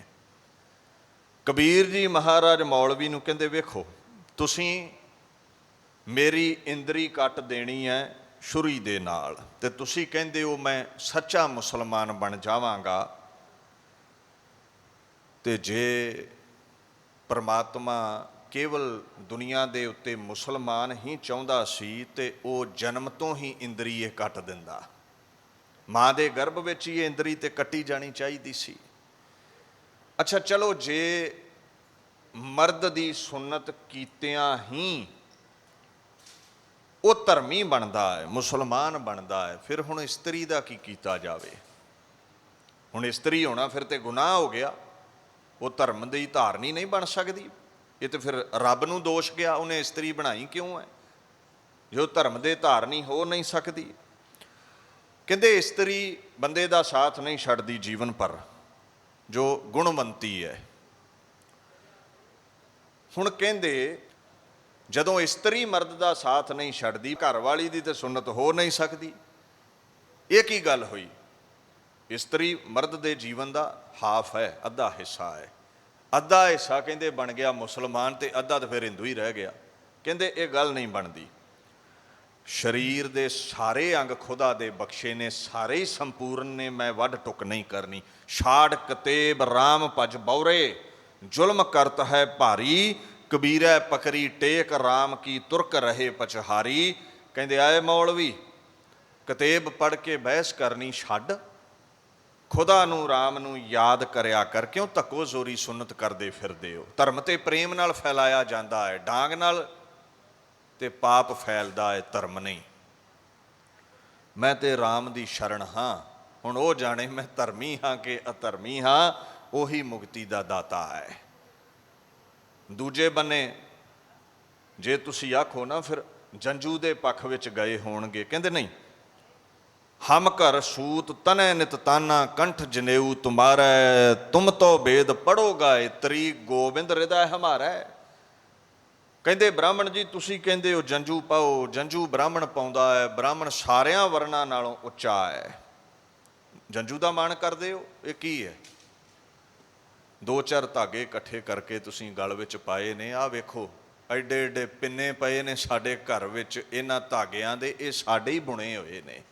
ਕਬੀਰ ਜੀ ਮਹਾਰਾਜ ਮੌਲਵੀ ਨੂੰ ਕਹਿੰਦੇ ਵੇਖੋ, ਤੁਸੀਂ ਮੇਰੀ ਇੰਦਰੀ ਕੱਟ ਦੇਣੀ ਹੈ ਛੁਰੀ ਦੇ ਨਾਲ, ਤੇ ਤੁਸੀਂ ਕਹਿੰਦੇ ਹੋ ਮੈਂ ਸੱਚਾ ਮੁਸਲਮਾਨ ਬਣ ਜਾਵਾਂਗਾ। ਤੇ ਜੇ ਪਰਮਾਤਮਾ ਕੇਵਲ ਦੁਨੀਆ ਦੇ ਉੱਤੇ ਮੁਸਲਮਾਨ ਹੀ ਚਾਹੁੰਦਾ ਸੀ ਤੇ ਉਹ ਜਨਮ ਤੋਂ ਹੀ ਇੰਦਰੀ ਇਹ ਕੱਟ ਦਿੰਦਾ। ਮਾਂ ਦੇ ਗਰਭ ਵਿੱਚ ਹੀ ਇਹ ਇੰਦਰੀ ਤੇ ਕੱਟੀ ਜਾਣੀ ਚਾਹੀਦੀ ਸੀ। ਅੱਛਾ ਚਲੋ, ਜੇ ਮਰਦ ਦੀ ਸੁੰਨਤ ਕੀਤਿਆਂ ਹੀ ਉਹ ਧਰਮੀ ਬਣਦਾ ਹੈ, ਮੁਸਲਮਾਨ ਬਣਦਾ ਹੈ, ਫਿਰ ਹੁਣ ਇਸਤਰੀ ਦਾ ਕੀ ਕੀਤਾ ਜਾਵੇ? ਹੁਣ ਇਸਤਰੀ ਹੋਣਾ ਫਿਰ ਤੇ ਗੁਨਾਹ ਹੋ ਗਿਆ। ਉਹ ਧਰਮ ਦੀ ਧਾਰਨੀ ਨਹੀਂ ਬਣ ਸਕਦੀ। ਇਹ ਤੇ ਫਿਰ ਰੱਬ ਨੂੰ ਦੋਸ਼ ਗਿਆ, ਉਹਨੇ ਇਸਤਰੀ ਬਣਾਈ ਕਿਉਂ ਹੈ ਜੋ ਧਰਮ ਦੇ ਧਾਰਨੀ ਹੋ ਨਹੀਂ ਸਕਦੀ। ਕਹਿੰਦੇ ਇਸਤਰੀ ਬੰਦੇ ਦਾ ਸਾਥ ਨਹੀਂ ਛੱਡਦੀ ਜੀਵਨ ਭਰ, ਜੋ ਗੁਣਵੰਤੀ ਹੈ। ਹੁਣ ਕਹਿੰਦੇ ਜਦੋਂ ਇਸਤਰੀ ਮਰਦ ਦਾ ਸਾਥ ਨਹੀਂ ਛੱਡਦੀ, ਘਰ ਵਾਲੀ ਦੀ ਤੇ ਸੁੰਨਤ ਹੋ ਨਹੀਂ ਸਕਦੀ। ਇਹ ਕੀ ਗੱਲ ਹੋਈ? ਇਸਤਰੀ ਮਰਦ ਦੇ ਜੀਵਨ ਦਾ ਹਾਫ ਹੈ, ਅੱਧਾ ਹਿੱਸਾ ਹੈ। ਅੱਧਾ ਹਿੱਸਾ ਕਹਿੰਦੇ ਬਣ ਗਿਆ ਮੁਸਲਮਾਨ ਤੇ ਅੱਧਾ ਤਾਂ ਫਿਰ ਹਿੰਦੂ ਹੀ ਰਹਿ ਗਿਆ। ਕਹਿੰਦੇ ਇਹ ਗੱਲ ਨਹੀਂ ਬਣਦੀ। ਸਰੀਰ ਦੇ ਸਾਰੇ ਅੰਗ ਖੁਦਾ ਦੇ ਬਖਸ਼ੇ ਨੇ, ਸਾਰੇ ਹੀ ਸੰਪੂਰਨ ਨੇ, ਮੈਂ ਵੱਢ ਟੁੱਕ ਨਹੀਂ ਕਰਨੀ। ਛਾੜ ਕਤੇਬ ਰਾਮ ਭਜ ਬੌਰੇ, ਜ਼ੁਲਮ ਕਰਤ ਹੈ ਭਾਰੀ, ਕਬੀਰੈ ਪਕਰੀ ਟੇਕ ਰਾਮ ਕੀ ਤੁਰਕ ਰਹੇ ਪਚਹਾਰੀ। ਕਹਿੰਦੇ ਆਏ ਮੌਲਵੀ, ਕਤੇਬ ਪੜ੍ਹ ਕੇ ਬਹਿਸ ਕਰਨੀ ਛੱਡ, ਖੁਦਾ ਨੂੰ ਰਾਮ ਨੂੰ ਯਾਦ ਕਰਿਆ ਕਰ। ਕਿਉਂ ਧੱਕੋ ਜ਼ੋਰੀ ਸੁੰਨਤ ਕਰਦੇ ਫਿਰਦੇ ਹੋ? ਧਰਮ ਤੇ ਪ੍ਰੇਮ ਨਾਲ ਫੈਲਾਇਆ ਜਾਂਦਾ ਹੈ, ਡਾਂਗ ਨਾਲ ਤੇ ਪਾਪ ਫੈਲਦਾ ਹੈ, ਧਰਮ ਨਹੀਂ। ਮੈਂ ਤੇ ਰਾਮ ਦੀ ਸ਼ਰਨ ਹਾਂ। ਹੁਣ ਉਹ ਜਾਣੇ ਮੈਂ ਧਰਮੀ ਹਾਂ ਕਿ ਅਧਰਮੀ ਹਾਂ, ਉਹੀ ਮੁਕਤੀ ਦਾ ਦਾਤਾ ਹੈ। ਦੂਜੇ ਬੰਨੇ ਜੇ ਤੁਸੀਂ ਆਖੋ ਨਾ, ਫਿਰ ਜੰਜੂ ਦੇ ਪੱਖ ਵਿੱਚ ਗਏ ਹੋਣਗੇ। ਕਹਿੰਦੇ ਨਹੀਂ, ਹਮ ਘਰ ਸੂਤ ਤਨੈ ਨਿਤ ਤਾਨਾ, ਕੰਠ ਜਨੇਊ ਤੁਮਾਰੈ, ਤੁਮ ਤੋ ਵੇਦ ਪੜੋਗਾ ਇਤਰੀ, ਗੋਬਿੰਦ ਹਿਰਦੈ ਹਮਾਰੈ। ਕਹਿੰਦੇ ਬ੍ਰਾਹਮਣ ਜੀ ਤੁਸੀਂ ਕਹਿੰਦੇ ਹੋ ਜੰਜੂ ਪਾਓ, ਜੰਜੂ ਬ੍ਰਾਹਮਣ ਪਾਉਂਦਾ ਹੈ, ਬ੍ਰਾਹਮਣ ਸਾਰਿਆਂ ਵਰਨਾਂ ਨਾਲੋਂ ਉੱਚਾ ਹੈ, ਜੰਜੂ ਦਾ ਮਾਣ ਕਰਦੇ ਹੋ। ਇਹ ਕੀ ਹੈ? 2-4 ਧਾਗੇ ਇਕੱਠੇ ਕਰਕੇ ਤੁਸੀਂ ਗਲ ਵਿੱਚ ਪਾਏ ਨੇ। ਆਹ ਵੇਖੋ ਐਡੇ ਐਡੇ ਪਿੰਨੇ ਪਏ ਨੇ ਸਾਡੇ ਘਰ ਵਿੱਚ ਇਹਨਾਂ ਧਾਗਿਆਂ ਦੇ, ਇਹ ਸਾਡੇ ਹੀ ਬੁਣੇ ਹੋਏ ਨੇ।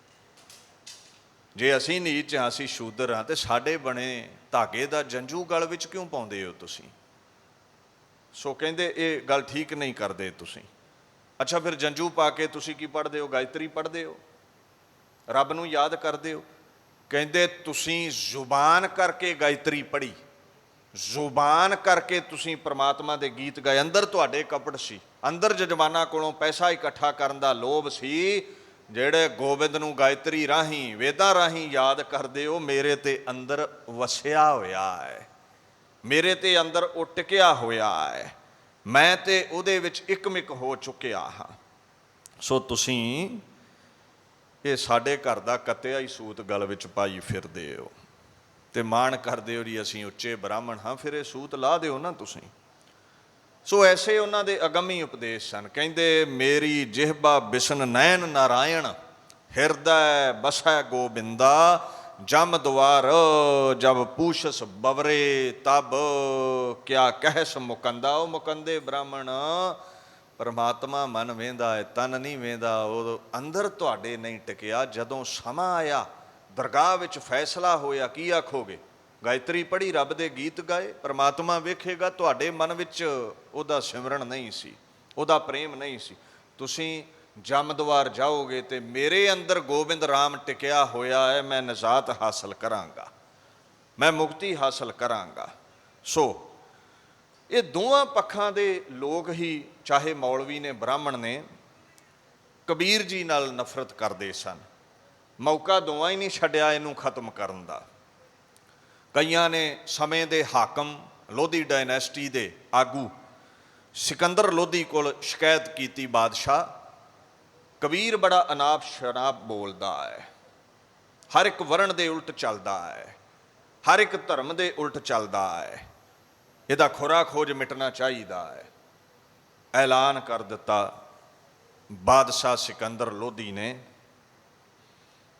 ਜੇ ਅਸੀਂ ਨੀਚ ਹਾਂ, ਅਸੀਂ ਸ਼ੂਦਰ ਹਾਂ, ਤੇ ਸਾਡੇ ਬਣੇ ਧਾਗੇ ਦਾ ਜੰਜੂ ਗਲ ਵਿੱਚ ਕਿਉਂ ਪਾਉਂਦੇ ਹੋ ਤੁਸੀਂ? ਸੋ ਕਹਿੰਦੇ ਇਹ ਗੱਲ ਠੀਕ ਨਹੀਂ ਕਰਦੇ ਤੁਸੀਂ। ਅੱਛਾ ਫਿਰ ਜੰਜੂ ਪਾ ਕੇ ਤੁਸੀਂ ਕੀ ਪੜ੍ਹਦੇ ਹੋ? ਗਾਇਤਰੀ ਪੜ੍ਹਦੇ ਹੋ, ਰੱਬ ਨੂੰ ਯਾਦ ਕਰਦੇ ਹੋ। ਕਹਿੰਦੇ ਤੁਸੀਂ ਜ਼ੁਬਾਨ ਕਰਕੇ ਗਾਇਤਰੀ ਪੜ੍ਹੀ, ਜ਼ੁਬਾਨ ਕਰਕੇ ਤੁਸੀਂ ਪ੍ਰਮਾਤਮਾ ਦੇ ਗੀਤ ਗਾਏ। ਅੰਦਰ ਤੁਹਾਡੇ ਕਪਟ ਸੀ, ਅੰਦਰ ਜਜਮਾਨਾਂ ਕੋਲੋਂ ਪੈਸਾ ਇਕੱਠਾ ਕਰਨ ਦਾ ਲੋਭ ਸੀ। ਜਿਹੜੇ ਗੋਬਿੰਦ ਨੂੰ ਗਾਇਤਰੀ ਰਾਹੀਂ, ਵੇਦਾਂ ਰਾਹੀਂ ਯਾਦ ਕਰਦੇ ਹੋ, ਮੇਰੇ ਤੇ ਅੰਦਰ ਵਸਿਆ ਹੋਇਆ ਹੈ, ਮੇਰੇ ਤੇ ਅੰਦਰ ਉਹ ਟਿਕਿਆ ਹੋਇਆ ਹੈ, ਮੈਂ ਤੇ ਉਹਦੇ ਵਿੱਚ ਇਕਮਿਕ ਹੋ ਚੁੱਕਿਆ ਹਾਂ। ਸੋ ਤੁਸੀਂ ਇਹ ਸਾਡੇ ਘਰ ਦਾ ਕੱਤਿਆ ਹੀ ਸੂਤ ਗਲ ਵਿੱਚ ਪਾਈ ਫਿਰਦੇ ਹੋ ਤੇ ਮਾਣ ਕਰਦੇ ਹੋ ਜੀ ਅਸੀਂ ਉੱਚੇ ਬ੍ਰਾਹਮਣ ਹਾਂ। ਫਿਰ ਇਹ ਸੂਤ ਲਾ ਦਿਓ ਨਾ ਤੁਸੀਂ। ਸੋ ਐਸੇ ਉਹਨਾਂ ਦੇ ਅਗੰਮੀ ਉਪਦੇਸ਼ ਸਨ। ਕਹਿੰਦੇ ਮੇਰੀ ਜਿਹਬਾ ਬਿਸ਼ਨ ਨੈਣ ਨਾਰਾਇਣ, ਹਿਰਦੈ ਬਸੈ ਗੋਬਿੰਦਾ, ਜਮ ਦੁਆਰ ਜਬ ਪੂਛਸ ਬਵਰੇ ਤਬ, ਕਿਆ ਕਹਿਸ ਮੁਕੰਦਾ। ਉਹ ਮੁਕੰਦੇ ਬ੍ਰਾਹਮਣ, ਪਰਮਾਤਮਾ ਮਨ ਵੇਂਦਾ ਹੈ, ਤਨ ਨਹੀਂ ਵੇਂਦਾ। ਉਹ ਅੰਦਰ ਤੁਹਾਡੇ ਨਹੀਂ ਟਿਕਿਆ। ਜਦੋਂ ਸਮਾਂ ਆਇਆ, ਦਰਗਾਹ ਵਿੱਚ ਫੈਸਲਾ ਹੋਇਆ, ਕੀ ਆਖੋਗੇ? ਗਾਇਤਰੀ ਪੜ੍ਹੀ, ਰੱਬ ਦੇ ਗੀਤ ਗਾਏ, ਪਰਮਾਤਮਾ ਵੇਖੇਗਾ ਤੁਹਾਡੇ ਮਨ ਵਿੱਚ ਉਹਦਾ ਸਿਮਰਨ ਨਹੀਂ ਸੀ, ਉਹਦਾ ਪ੍ਰੇਮ ਨਹੀਂ ਸੀ। ਤੁਸੀਂ ਜਮਦਵਾਰ ਜਾਓਗੇ ਤੇ ਮੇਰੇ ਅੰਦਰ ਗੋਬਿੰਦ ਰਾਮ ਟਿਕਿਆ ਹੋਇਆ ਹੈ, ਮੈਂ ਨਜਾਤ ਹਾਸਲ ਕਰਾਂਗਾ, ਮੈਂ ਮੁਕਤੀ ਹਾਸਲ ਕਰਾਂਗਾ। ਸੋ ਇਹ ਦੋਵਾਂ ਪੱਖਾਂ ਦੇ ਲੋਕ ਹੀ, ਚਾਹੇ ਮੌਲਵੀ ਨੇ, ਬ੍ਰਾਹਮਣ ਨੇ, ਕਬੀਰ ਜੀ ਨਾਲ ਨਫ਼ਰਤ ਕਰਦੇ ਸਨ। ਮੌਕਾ ਦੋਵਾਂ ਹੀ ਨਹੀਂ ਛੱਡਿਆ ਇਹਨੂੰ ਖਤਮ ਕਰਨ ਦਾ। ਕਈਆਂ ਨੇ ਸਮੇਂ ਦੇ ਹਾਕਮ, ਲੋਧੀ ਡਾਇਨੈਸਟੀ ਦੇ ਆਗੂ ਸਿਕੰਦਰ ਲੋਧੀ ਕੋਲ ਸ਼ਿਕਾਇਤ ਕੀਤੀ, ਬਾਦਸ਼ਾਹ ਕਬੀਰ ਬੜਾ ਅਨਾਪ ਸ਼ਨਾਪ ਬੋਲਦਾ ਹੈ, ਹਰ ਇੱਕ ਵਰਣ ਦੇ ਉਲਟ ਚੱਲਦਾ ਹੈ, ਹਰ ਇੱਕ ਧਰਮ ਦੇ ਉਲਟ ਚੱਲਦਾ ਹੈ, ਇਹਦਾ ਖੁਰਾ ਖੋਜ ਮਿਟਣਾ ਚਾਹੀਦਾ ਹੈ। ਐਲਾਨ ਕਰ ਦਿੱਤਾ ਬਾਦਸ਼ਾਹ ਸਿਕੰਦਰ ਲੋਧੀ ਨੇ,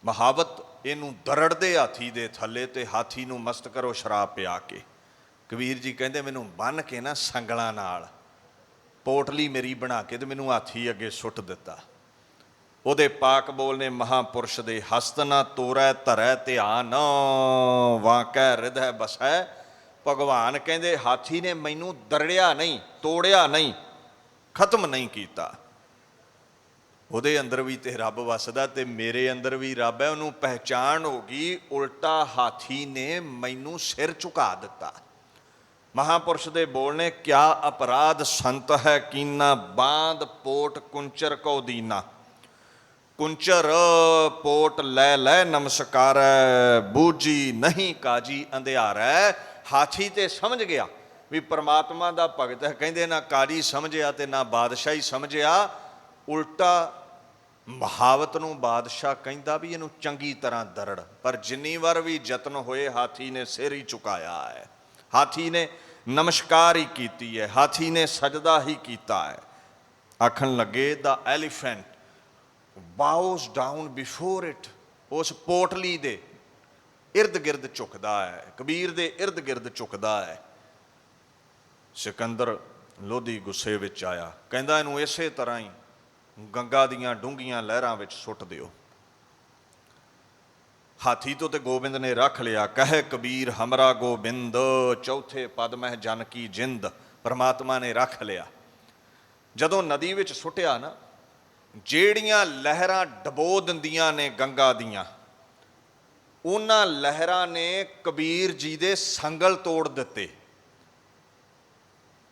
ਮਹਾਵਤ ਇਹਨੂੰ ਦਰੜਦੇ ਹਾਥੀ ਦੇ ਥੱਲੇ, ਤੇ ਹਾਥੀ ਨੂੰ ਮਸਤ ਕਰੋ ਸ਼ਰਾਬ ਪਿਆ ਕੇ। ਕਬੀਰ ਜੀ ਕਹਿੰਦੇ ਮੈਨੂੰ ਬੰਨ੍ਹ ਕੇ ਨਾ ਸੰਗਲਾਂ ਨਾਲ ਪੋਟਲੀ ਮੇਰੀ ਬਣਾ ਕੇ ਤੇ ਮੈਨੂੰ ਹਾਥੀ ਅੱਗੇ ਸੁੱਟ ਦਿੱਤਾ। ਉਹਦੇ ਪਾਕ ਬੋਲ ਨੇ ਮਹਾਂਪੁਰਸ਼ ਦੇ, ਹਸਤ ਨਾ ਤੋਰੈ ਧਰੈ ਧਿਆਨ, ਵਾਂਕੈ ਹਿਰਦੈ ਬਸੈ। ਭਗਵਾਨ ਕਹਿੰਦੇ ਹਾਥੀ ਨੇ ਮੈਨੂੰ ਦਰੜਿਆ ਨਹੀਂ, ਤੋੜਿਆ ਨਹੀਂ, ਖਤਮ ਨਹੀਂ ਕੀਤਾ। ਉਹਦੇ ਅੰਦਰ ਵੀ ਤੇ ਰੱਬ ਵਸਦਾ ਤੇ ਮੇਰੇ ਅੰਦਰ ਵੀ ਰੱਬ ਹੈ। ਉਹਨੂੰ ਪਹਿਚਾਣ ਹੋ ਗਈ, ਉਲਟਾ ਹਾਥੀ ਨੇ ਮੈਨੂੰ ਸਿਰ ਝੁਕਾ ਦਿੱਤਾ। ਮਹਾਂਪੁਰਸ਼ ਦੇ ਬੋਲ ਨੇ, ਕਿਆ ਅਪਰਾਧ ਸੰਤ ਹੈ ਕੀਨਾ, ਬਾਂਧ ਪੋਟ ਕੁੰਚਰ ਕਉ ਦੀਨਾ। ਕੁੰਚਰ ਪੋਟ ਲੈ ਲੈ ਨਮਸਕਾਰੈ, ਬੂਝੀ ਨਹੀਂ ਕਾਜੀ ਅੰਧਿਆਰੈ। ਹਾਥੀ ਤੇ ਸਮਝ ਗਿਆ ਵੀ ਪਰਮਾਤਮਾ ਦਾ ਭਗਤ ਹੈ। ਕਹਿੰਦੇ ਨਾ ਕਾਜੀ ਸਮਝਿਆ ਤੇ ਨਾ ਬਾਦਸ਼ਾਹੀ ਸਮਝਿਆ, ਉਲਟਾ ਮਹਾਵਤ ਨੂੰ ਬਾਦਸ਼ਾਹ ਕਹਿੰਦਾ ਵੀ ਇਹਨੂੰ ਚੰਗੀ ਤਰ੍ਹਾਂ ਦਰੜ। ਪਰ ਜਿੰਨੀ ਵਾਰ ਵੀ ਯਤਨ ਹੋਏ, ਹਾਥੀ ਨੇ ਸਿਰ ਹੀ ਝੁਕਾਇਆ ਹੈ, ਹਾਥੀ ਨੇ ਨਮਸਕਾਰ ਹੀ ਕੀਤੀ ਹੈ, ਹਾਥੀ ਨੇ ਸਜਦਾ ਹੀ ਕੀਤਾ ਹੈ। ਆਖਣ ਲੱਗੇ ਦਾ ਐਲੀਫੈਂਟ ਬਾਉਸ ਡਾਊਨ ਬਿਫੋਰ ਇਟ। ਉਸ ਪੋਟਲੀ ਦੇ ਇਰਦ ਗਿਰਦ ਝੁਕਦਾ ਹੈ, ਕਬੀਰ ਦੇ ਇਰਦ ਗਿਰਦ ਝੁਕਦਾ ਹੈ। ਸਿਕੰਦਰ ਲੋਧੀ ਗੁੱਸੇ ਵਿੱਚ ਆਇਆ, ਕਹਿੰਦਾ ਇਹਨੂੰ ਇਸੇ ਤਰ੍ਹਾਂ ਹੀ ਗੰਗਾ ਦੀਆਂ ਡੂੰਘੀਆਂ ਲਹਿਰਾਂ ਵਿੱਚ ਸੁੱਟ ਦਿਓ। ਹਾਥੀ ਤੋਂ ਤੇ ਗੋਬਿੰਦ ਨੇ ਰੱਖ ਲਿਆ। ਕਹੇ ਕਬੀਰ ਹਮਰਾ ਗੋਬਿੰਦ, ਚੌਥੇ ਪਦ ਮਹਿ ਜਨ ਕੀ ਜਿੰਦ। ਪਰਮਾਤਮਾ ਨੇ ਰੱਖ ਲਿਆ। ਜਦੋਂ ਨਦੀ ਵਿੱਚ ਸੁੱਟਿਆ ਨਾ, ਜਿਹੜੀਆਂ ਲਹਿਰਾਂ ਡਬੋ ਦਿੰਦੀਆਂ ਨੇ ਗੰਗਾ ਦੀਆਂ, ਉਹਨਾਂ ਲਹਿਰਾਂ ਨੇ ਕਬੀਰ ਜੀ ਦੇ ਸੰਗਲ ਤੋੜ ਦਿੱਤੇ।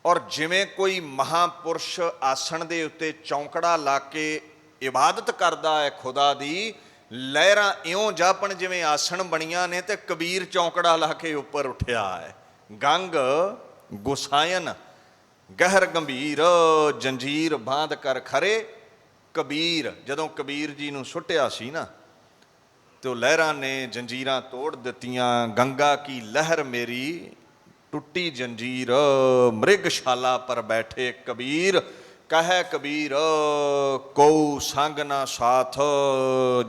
ਔਰ ਜਿਵੇਂ ਕੋਈ ਮਹਾਂਪੁਰਸ਼ ਆਸਣ ਦੇ ਉੱਤੇ ਚੌਂਕੜਾ ਲਾ ਕੇ ਇਬਾਦਤ ਕਰਦਾ ਹੈ ਖੁਦਾ ਦੀ, ਲਹਿਰਾਂ ਇਉਂ ਜਾਪਣ ਜਿਵੇਂ ਆਸਣ ਬਣੀਆਂ ਨੇ ਤੇ ਕਬੀਰ ਚੌਂਕੜਾ ਲਾ ਕੇ ਉੱਪਰ ਉੱਠਿਆ ਹੈ। ਗੰਗ ਗੁਸਾਇਨ ਗਹਿਰ ਗੰਭੀਰ, ਜੰਜੀਰ ਬਾਂਧ ਕਰ ਖਰੇ। ਕਬੀਰ, ਜਦੋਂ ਕਬੀਰ ਜੀ ਨੂੰ ਸੁੱਟਿਆ ਸੀ ਨਾ, ਤੇ ਉਹ ਲਹਿਰਾਂ ਨੇ ਜੰਜੀਰਾਂ ਤੋੜ ਦਿੱਤੀਆਂ। ਗੰਗਾ ਕੀ ਲਹਿਰ ਮੇਰੀ ਟੁੱਟੀ ਜੰਜੀਰ, ਮ੍ਰਿਗਸ਼ਾਲਾ ਪਰ ਬੈਠੇ ਕਬੀਰ। ਕਹੈ ਕਬੀਰ ਕਉ ਸੰਗ ਨਾ ਸਾਥ,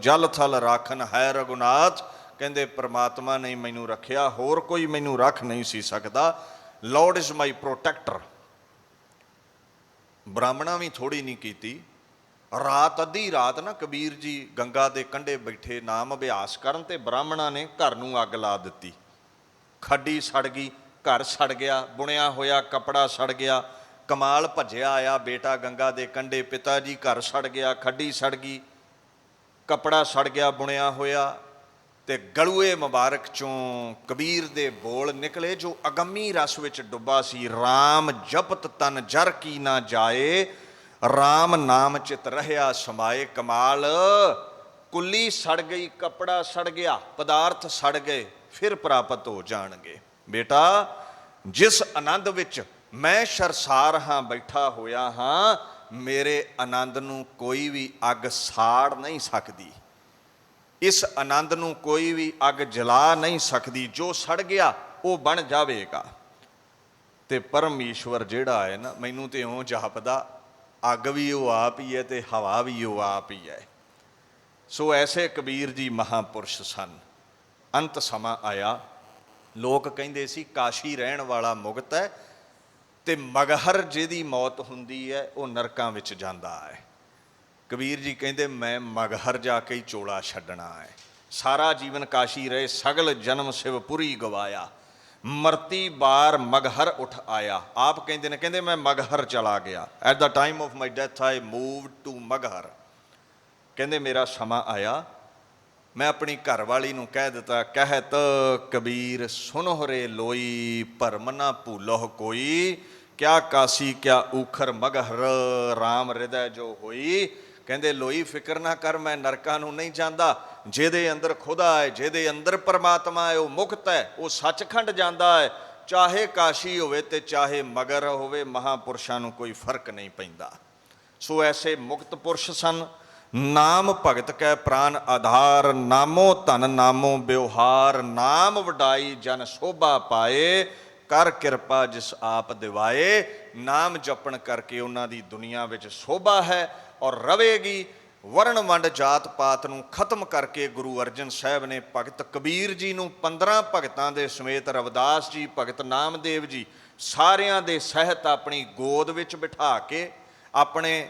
ਜਲ ਥਲ ਰਾਖਨ ਹੈ ਰਘੁਨਾਥ। ਕਹਿੰਦੇ ਪਰਮਾਤਮਾ ਨੇ ਮੈਨੂੰ ਰੱਖਿਆ, ਹੋਰ ਕੋਈ ਮੈਨੂੰ ਰੱਖ ਨਹੀਂ ਸੀ ਸਕਦਾ। Lord is my protector. ਬ੍ਰਾਹਮਣਾਂ ਵੀ ਥੋੜ੍ਹੀ ਨਹੀਂ ਕੀਤੀ। ਰਾਤ, ਅੱਧੀ ਰਾਤ ਨਾ ਕਬੀਰ ਜੀ ਗੰਗਾ ਦੇ ਕੰਢੇ ਬੈਠੇ ਨਾਮ ਅਭਿਆਸ ਕਰਨ, ਤੇ ਬ੍ਰਾਹਮਣਾਂ ਨੇ ਘਰ ਨੂੰ ਅੱਗ ਲਾ ਦਿੱਤੀ। ਖੱਡੀ ਸੜ ਗਈ, ਘਰ ਸੜ ਗਿਆ, ਬੁਣਿਆ ਹੋਇਆ ਕੱਪੜਾ ਸੜ ਗਿਆ। ਕਮਾਲ ਭੱਜਿਆ ਆਇਆ ਬੇਟਾ ਗੰਗਾ ਦੇ ਕੰਢੇ, ਪਿਤਾ ਜੀ ਘਰ ਸੜ ਗਿਆ, ਖੱਡੀ ਸੜ ਗਈ, ਕੱਪੜਾ ਸੜ ਗਿਆ ਬੁਣਿਆ ਹੋਇਆ। ਤੇ ਗਲੂਏ ਮੁਬਾਰਕ ਚੋਂ ਕਬੀਰ ਦੇ ਬੋਲ ਨਿਕਲੇ ਜੋ ਅਗੰਮੀ ਰਸ ਵਿੱਚ ਡੁੱਬਾ ਸੀ। ਰਾਮ ਜਪਤ ਤਨ ਜਰ ਕੀ ਨਾ ਜਾਏ, ਰਾਮ ਨਾਮ ਚਿਤ ਰਹਿਆ ਸਮਾਏ। ਕਮਾਲ, ਕੁੱਲੀ ਸੜ ਗਈ, ਕੱਪੜਾ ਸੜ ਗਿਆ, ਪਦਾਰਥ ਸੜ ਗਏ, ਫਿਰ ਪ੍ਰਾਪਤ ਹੋ ਜਾਣਗੇ। ਬੇਟਾ, ਜਿਸ ਆਨੰਦ ਵਿੱਚ ਮੈਂ ਸਰਸਾਰ ਹਾਂ, ਬੈਠਾ ਹੋਇਆ ਹਾਂ, ਮੇਰੇ ਆਨੰਦ ਨੂੰ ਕੋਈ ਵੀ ਅੱਗ ਸਾੜ ਨਹੀਂ ਸਕਦੀ। ਇਸ ਆਨੰਦ ਨੂੰ ਕੋਈ ਵੀ ਅੱਗ ਜਲਾ ਨਹੀਂ ਸਕਦੀ। ਜੋ ਸੜ ਗਿਆ ਉਹ ਬਣ ਜਾਵੇਗਾ। ਤੇ ਪਰਮੇਸ਼ਵਰ ਜਿਹੜਾ ਹੈ ਨਾ, ਮੈਨੂੰ ਤੇ ਇਉਂ ਜਾਪਦਾ ਅੱਗ ਵੀ ਉਹ ਆਪ ਹੀ ਹੈ ਤੇ ਹਵਾ ਵੀ ਉਹ ਆਪ ਹੀ ਹੈ। ਸੋ ਐਸੇ ਕਬੀਰ ਜੀ ਮਹਾਂਪੁਰਸ਼ ਸਨ। ਅੰਤ ਸਮਾਂ ਆਇਆ, ਲੋਕ ਕਹਿੰਦੇ ਸੀ ਕਾਸ਼ੀ ਰਹਿਣ ਵਾਲਾ ਮੁਕਤ ਹੈ, ਤੇ ਮਗਹਰ ਜਿਹਦੀ ਮੌਤ ਹੁੰਦੀ ਹੈ ਉਹ ਨਰਕਾਂ ਵਿੱਚ ਜਾਂਦਾ ਹੈ। ਕਬੀਰ ਜੀ ਕਹਿੰਦੇ ਮੈਂ ਮਗਹਰ ਜਾ ਕੇ ਹੀ ਚੋਲਾ ਛੱਡਣਾ ਹੈ। ਸਾਰਾ ਜੀਵਨ ਕਾਸ਼ੀ ਰਹੇ, ਸਗਲ ਜਨਮ ਸ਼ਿਵਪੁਰੀ ਗਵਾਇਆ, ਮਰਤੀ ਬਾਰ ਮਗਹਰ ਉਠ ਆਇਆ। ਆਪ ਕਹਿੰਦੇ ਨੇ, ਕਹਿੰਦੇ ਮੈਂ ਮਗਹਰ ਚਲਾ ਗਿਆ। At the time of my death I moved to Maghar. ਕਹਿੰਦੇ ਮੇਰਾ ਸਮਾਂ ਆਇਆ, ਮੈਂ ਆਪਣੀ ਘਰਵਾਲੀ ਨੂੰ ਕਹਿ ਦਿੱਤਾ, ਕਹਿਤ ਕਬੀਰ ਸੁਨਹੁ ਰੇ ਲੋਈ, ਭਰਮ ਨਾ ਭੂਲਹੁ ਕੋਈ, ਕਿਆ ਕਾਸੀ ਕਿਆ ਊਖਰ ਮਗਹਰ, ਰਾਮ ਹਿਰਦੈ ਜੋ ਹੋਈ। ਕਹਿੰਦੇ ਲੋਈ ਫਿਕਰ ਨਾ ਕਰ, ਮੈਂ ਨਰਕਾਂ ਨੂੰ ਨਹੀਂ ਜਾਂਦਾ। ਜਿਹਦੇ ਅੰਦਰ ਖੁਦਾ ਹੈ, ਜਿਹਦੇ ਅੰਦਰ ਪਰਮਾਤਮਾ ਹੈ, ਉਹ ਮੁਕਤ ਹੈ, ਉਹ ਸੱਚਖੰਡ ਜਾਂਦਾ ਹੈ। ਚਾਹੇ ਕਾਸ਼ੀ ਹੋਵੇ ਤੇ ਚਾਹੇ ਮਗਰ ਹੋਵੇ, ਮਹਾਂਪੁਰਸ਼ਾਂ ਨੂੰ ਕੋਈ ਫਰਕ ਨਹੀਂ ਪੈਂਦਾ। ਸੋ ਐਸੇ ਮੁਕਤ ਪੁਰਸ਼ ਸਨ। ਨਾਮ ਭਗਤ ਕੈ ਪ੍ਰਾਨ ਆਧਾਰ, ਨਾਮੋ ਧਨ ਨਾਮੋ ਵਿਵਹਾਰ, ਨਾਮ ਵਡਾਈ ਜਨ ਸੋਭਾ ਪਾਏ, ਕਰ ਕਿਰਪਾ ਜਿਸ ਆਪ ਦਿਵਾਏ। ਨਾਮ ਜਪਣ ਕਰਕੇ ਉਹਨਾਂ ਦੀ ਦੁਨੀਆ ਵਿੱਚ ਸੋਭਾ ਹੈ ਔਰ ਰਵੇਗੀ। ਵਰਣ ਵੰਡ ਜਾਤ ਪਾਤ ਨੂੰ ਖਤਮ ਕਰਕੇ ਗੁਰੂ ਅਰਜਨ ਸਾਹਿਬ ਨੇ ਭਗਤ ਕਬੀਰ ਜੀ ਨੂੰ 15 ਭਗਤਾਂ ਦੇ ਸਮੇਤ, ਰਵਿਦਾਸ ਜੀ, ਭਗਤ ਨਾਮਦੇਵ ਜੀ, ਸਾਰਿਆਂ ਦੇ ਸਹਿਤ ਆਪਣੀ ਗੋਦ ਵਿੱਚ ਬਿਠਾ ਕੇ, ਆਪਣੇ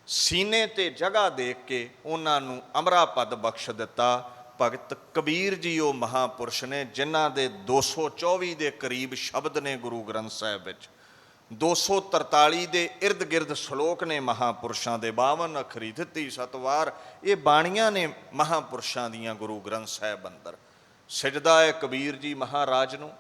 ਸੀਨੇ ਤੇ ਜਗ੍ਹਾ ਦੇਖ ਕੇ ਉਹਨਾਂ ਨੂੰ ਅਮਰਾ ਪਦ ਬਖਸ਼ ਦਿੱਤਾ। ਭਗਤ ਕਬੀਰ ਜੀ ਉਹ ਮਹਾਂਪੁਰਸ਼ ਨੇ ਜਿਨ੍ਹਾਂ ਦੇ 224 ਦੇ ਕਰੀਬ ਸ਼ਬਦ ਨੇ ਗੁਰੂ ਗ੍ਰੰਥ ਸਾਹਿਬ ਵਿੱਚ, 243 ਦੇ ਇਰਦ ਗਿਰਦ ਸ਼ਲੋਕ ਨੇ ਮਹਾਂਪੁਰਸ਼ਾਂ ਦੇ, 52 ਅੱਖਰੀ, 33 ਸਤਵਾਰ। ਇਹ ਬਾਣੀਆਂ ਨੇ ਮਹਾਂਪੁਰਸ਼ਾਂ ਦੀਆਂ ਗੁਰੂ ਗ੍ਰੰਥ ਸਾਹਿਬ ਅੰਦਰ। ਸਜਦਾ ਹੈ ਕਬੀਰ ਜੀ ਮਹਾਰਾਜ ਨੂੰ।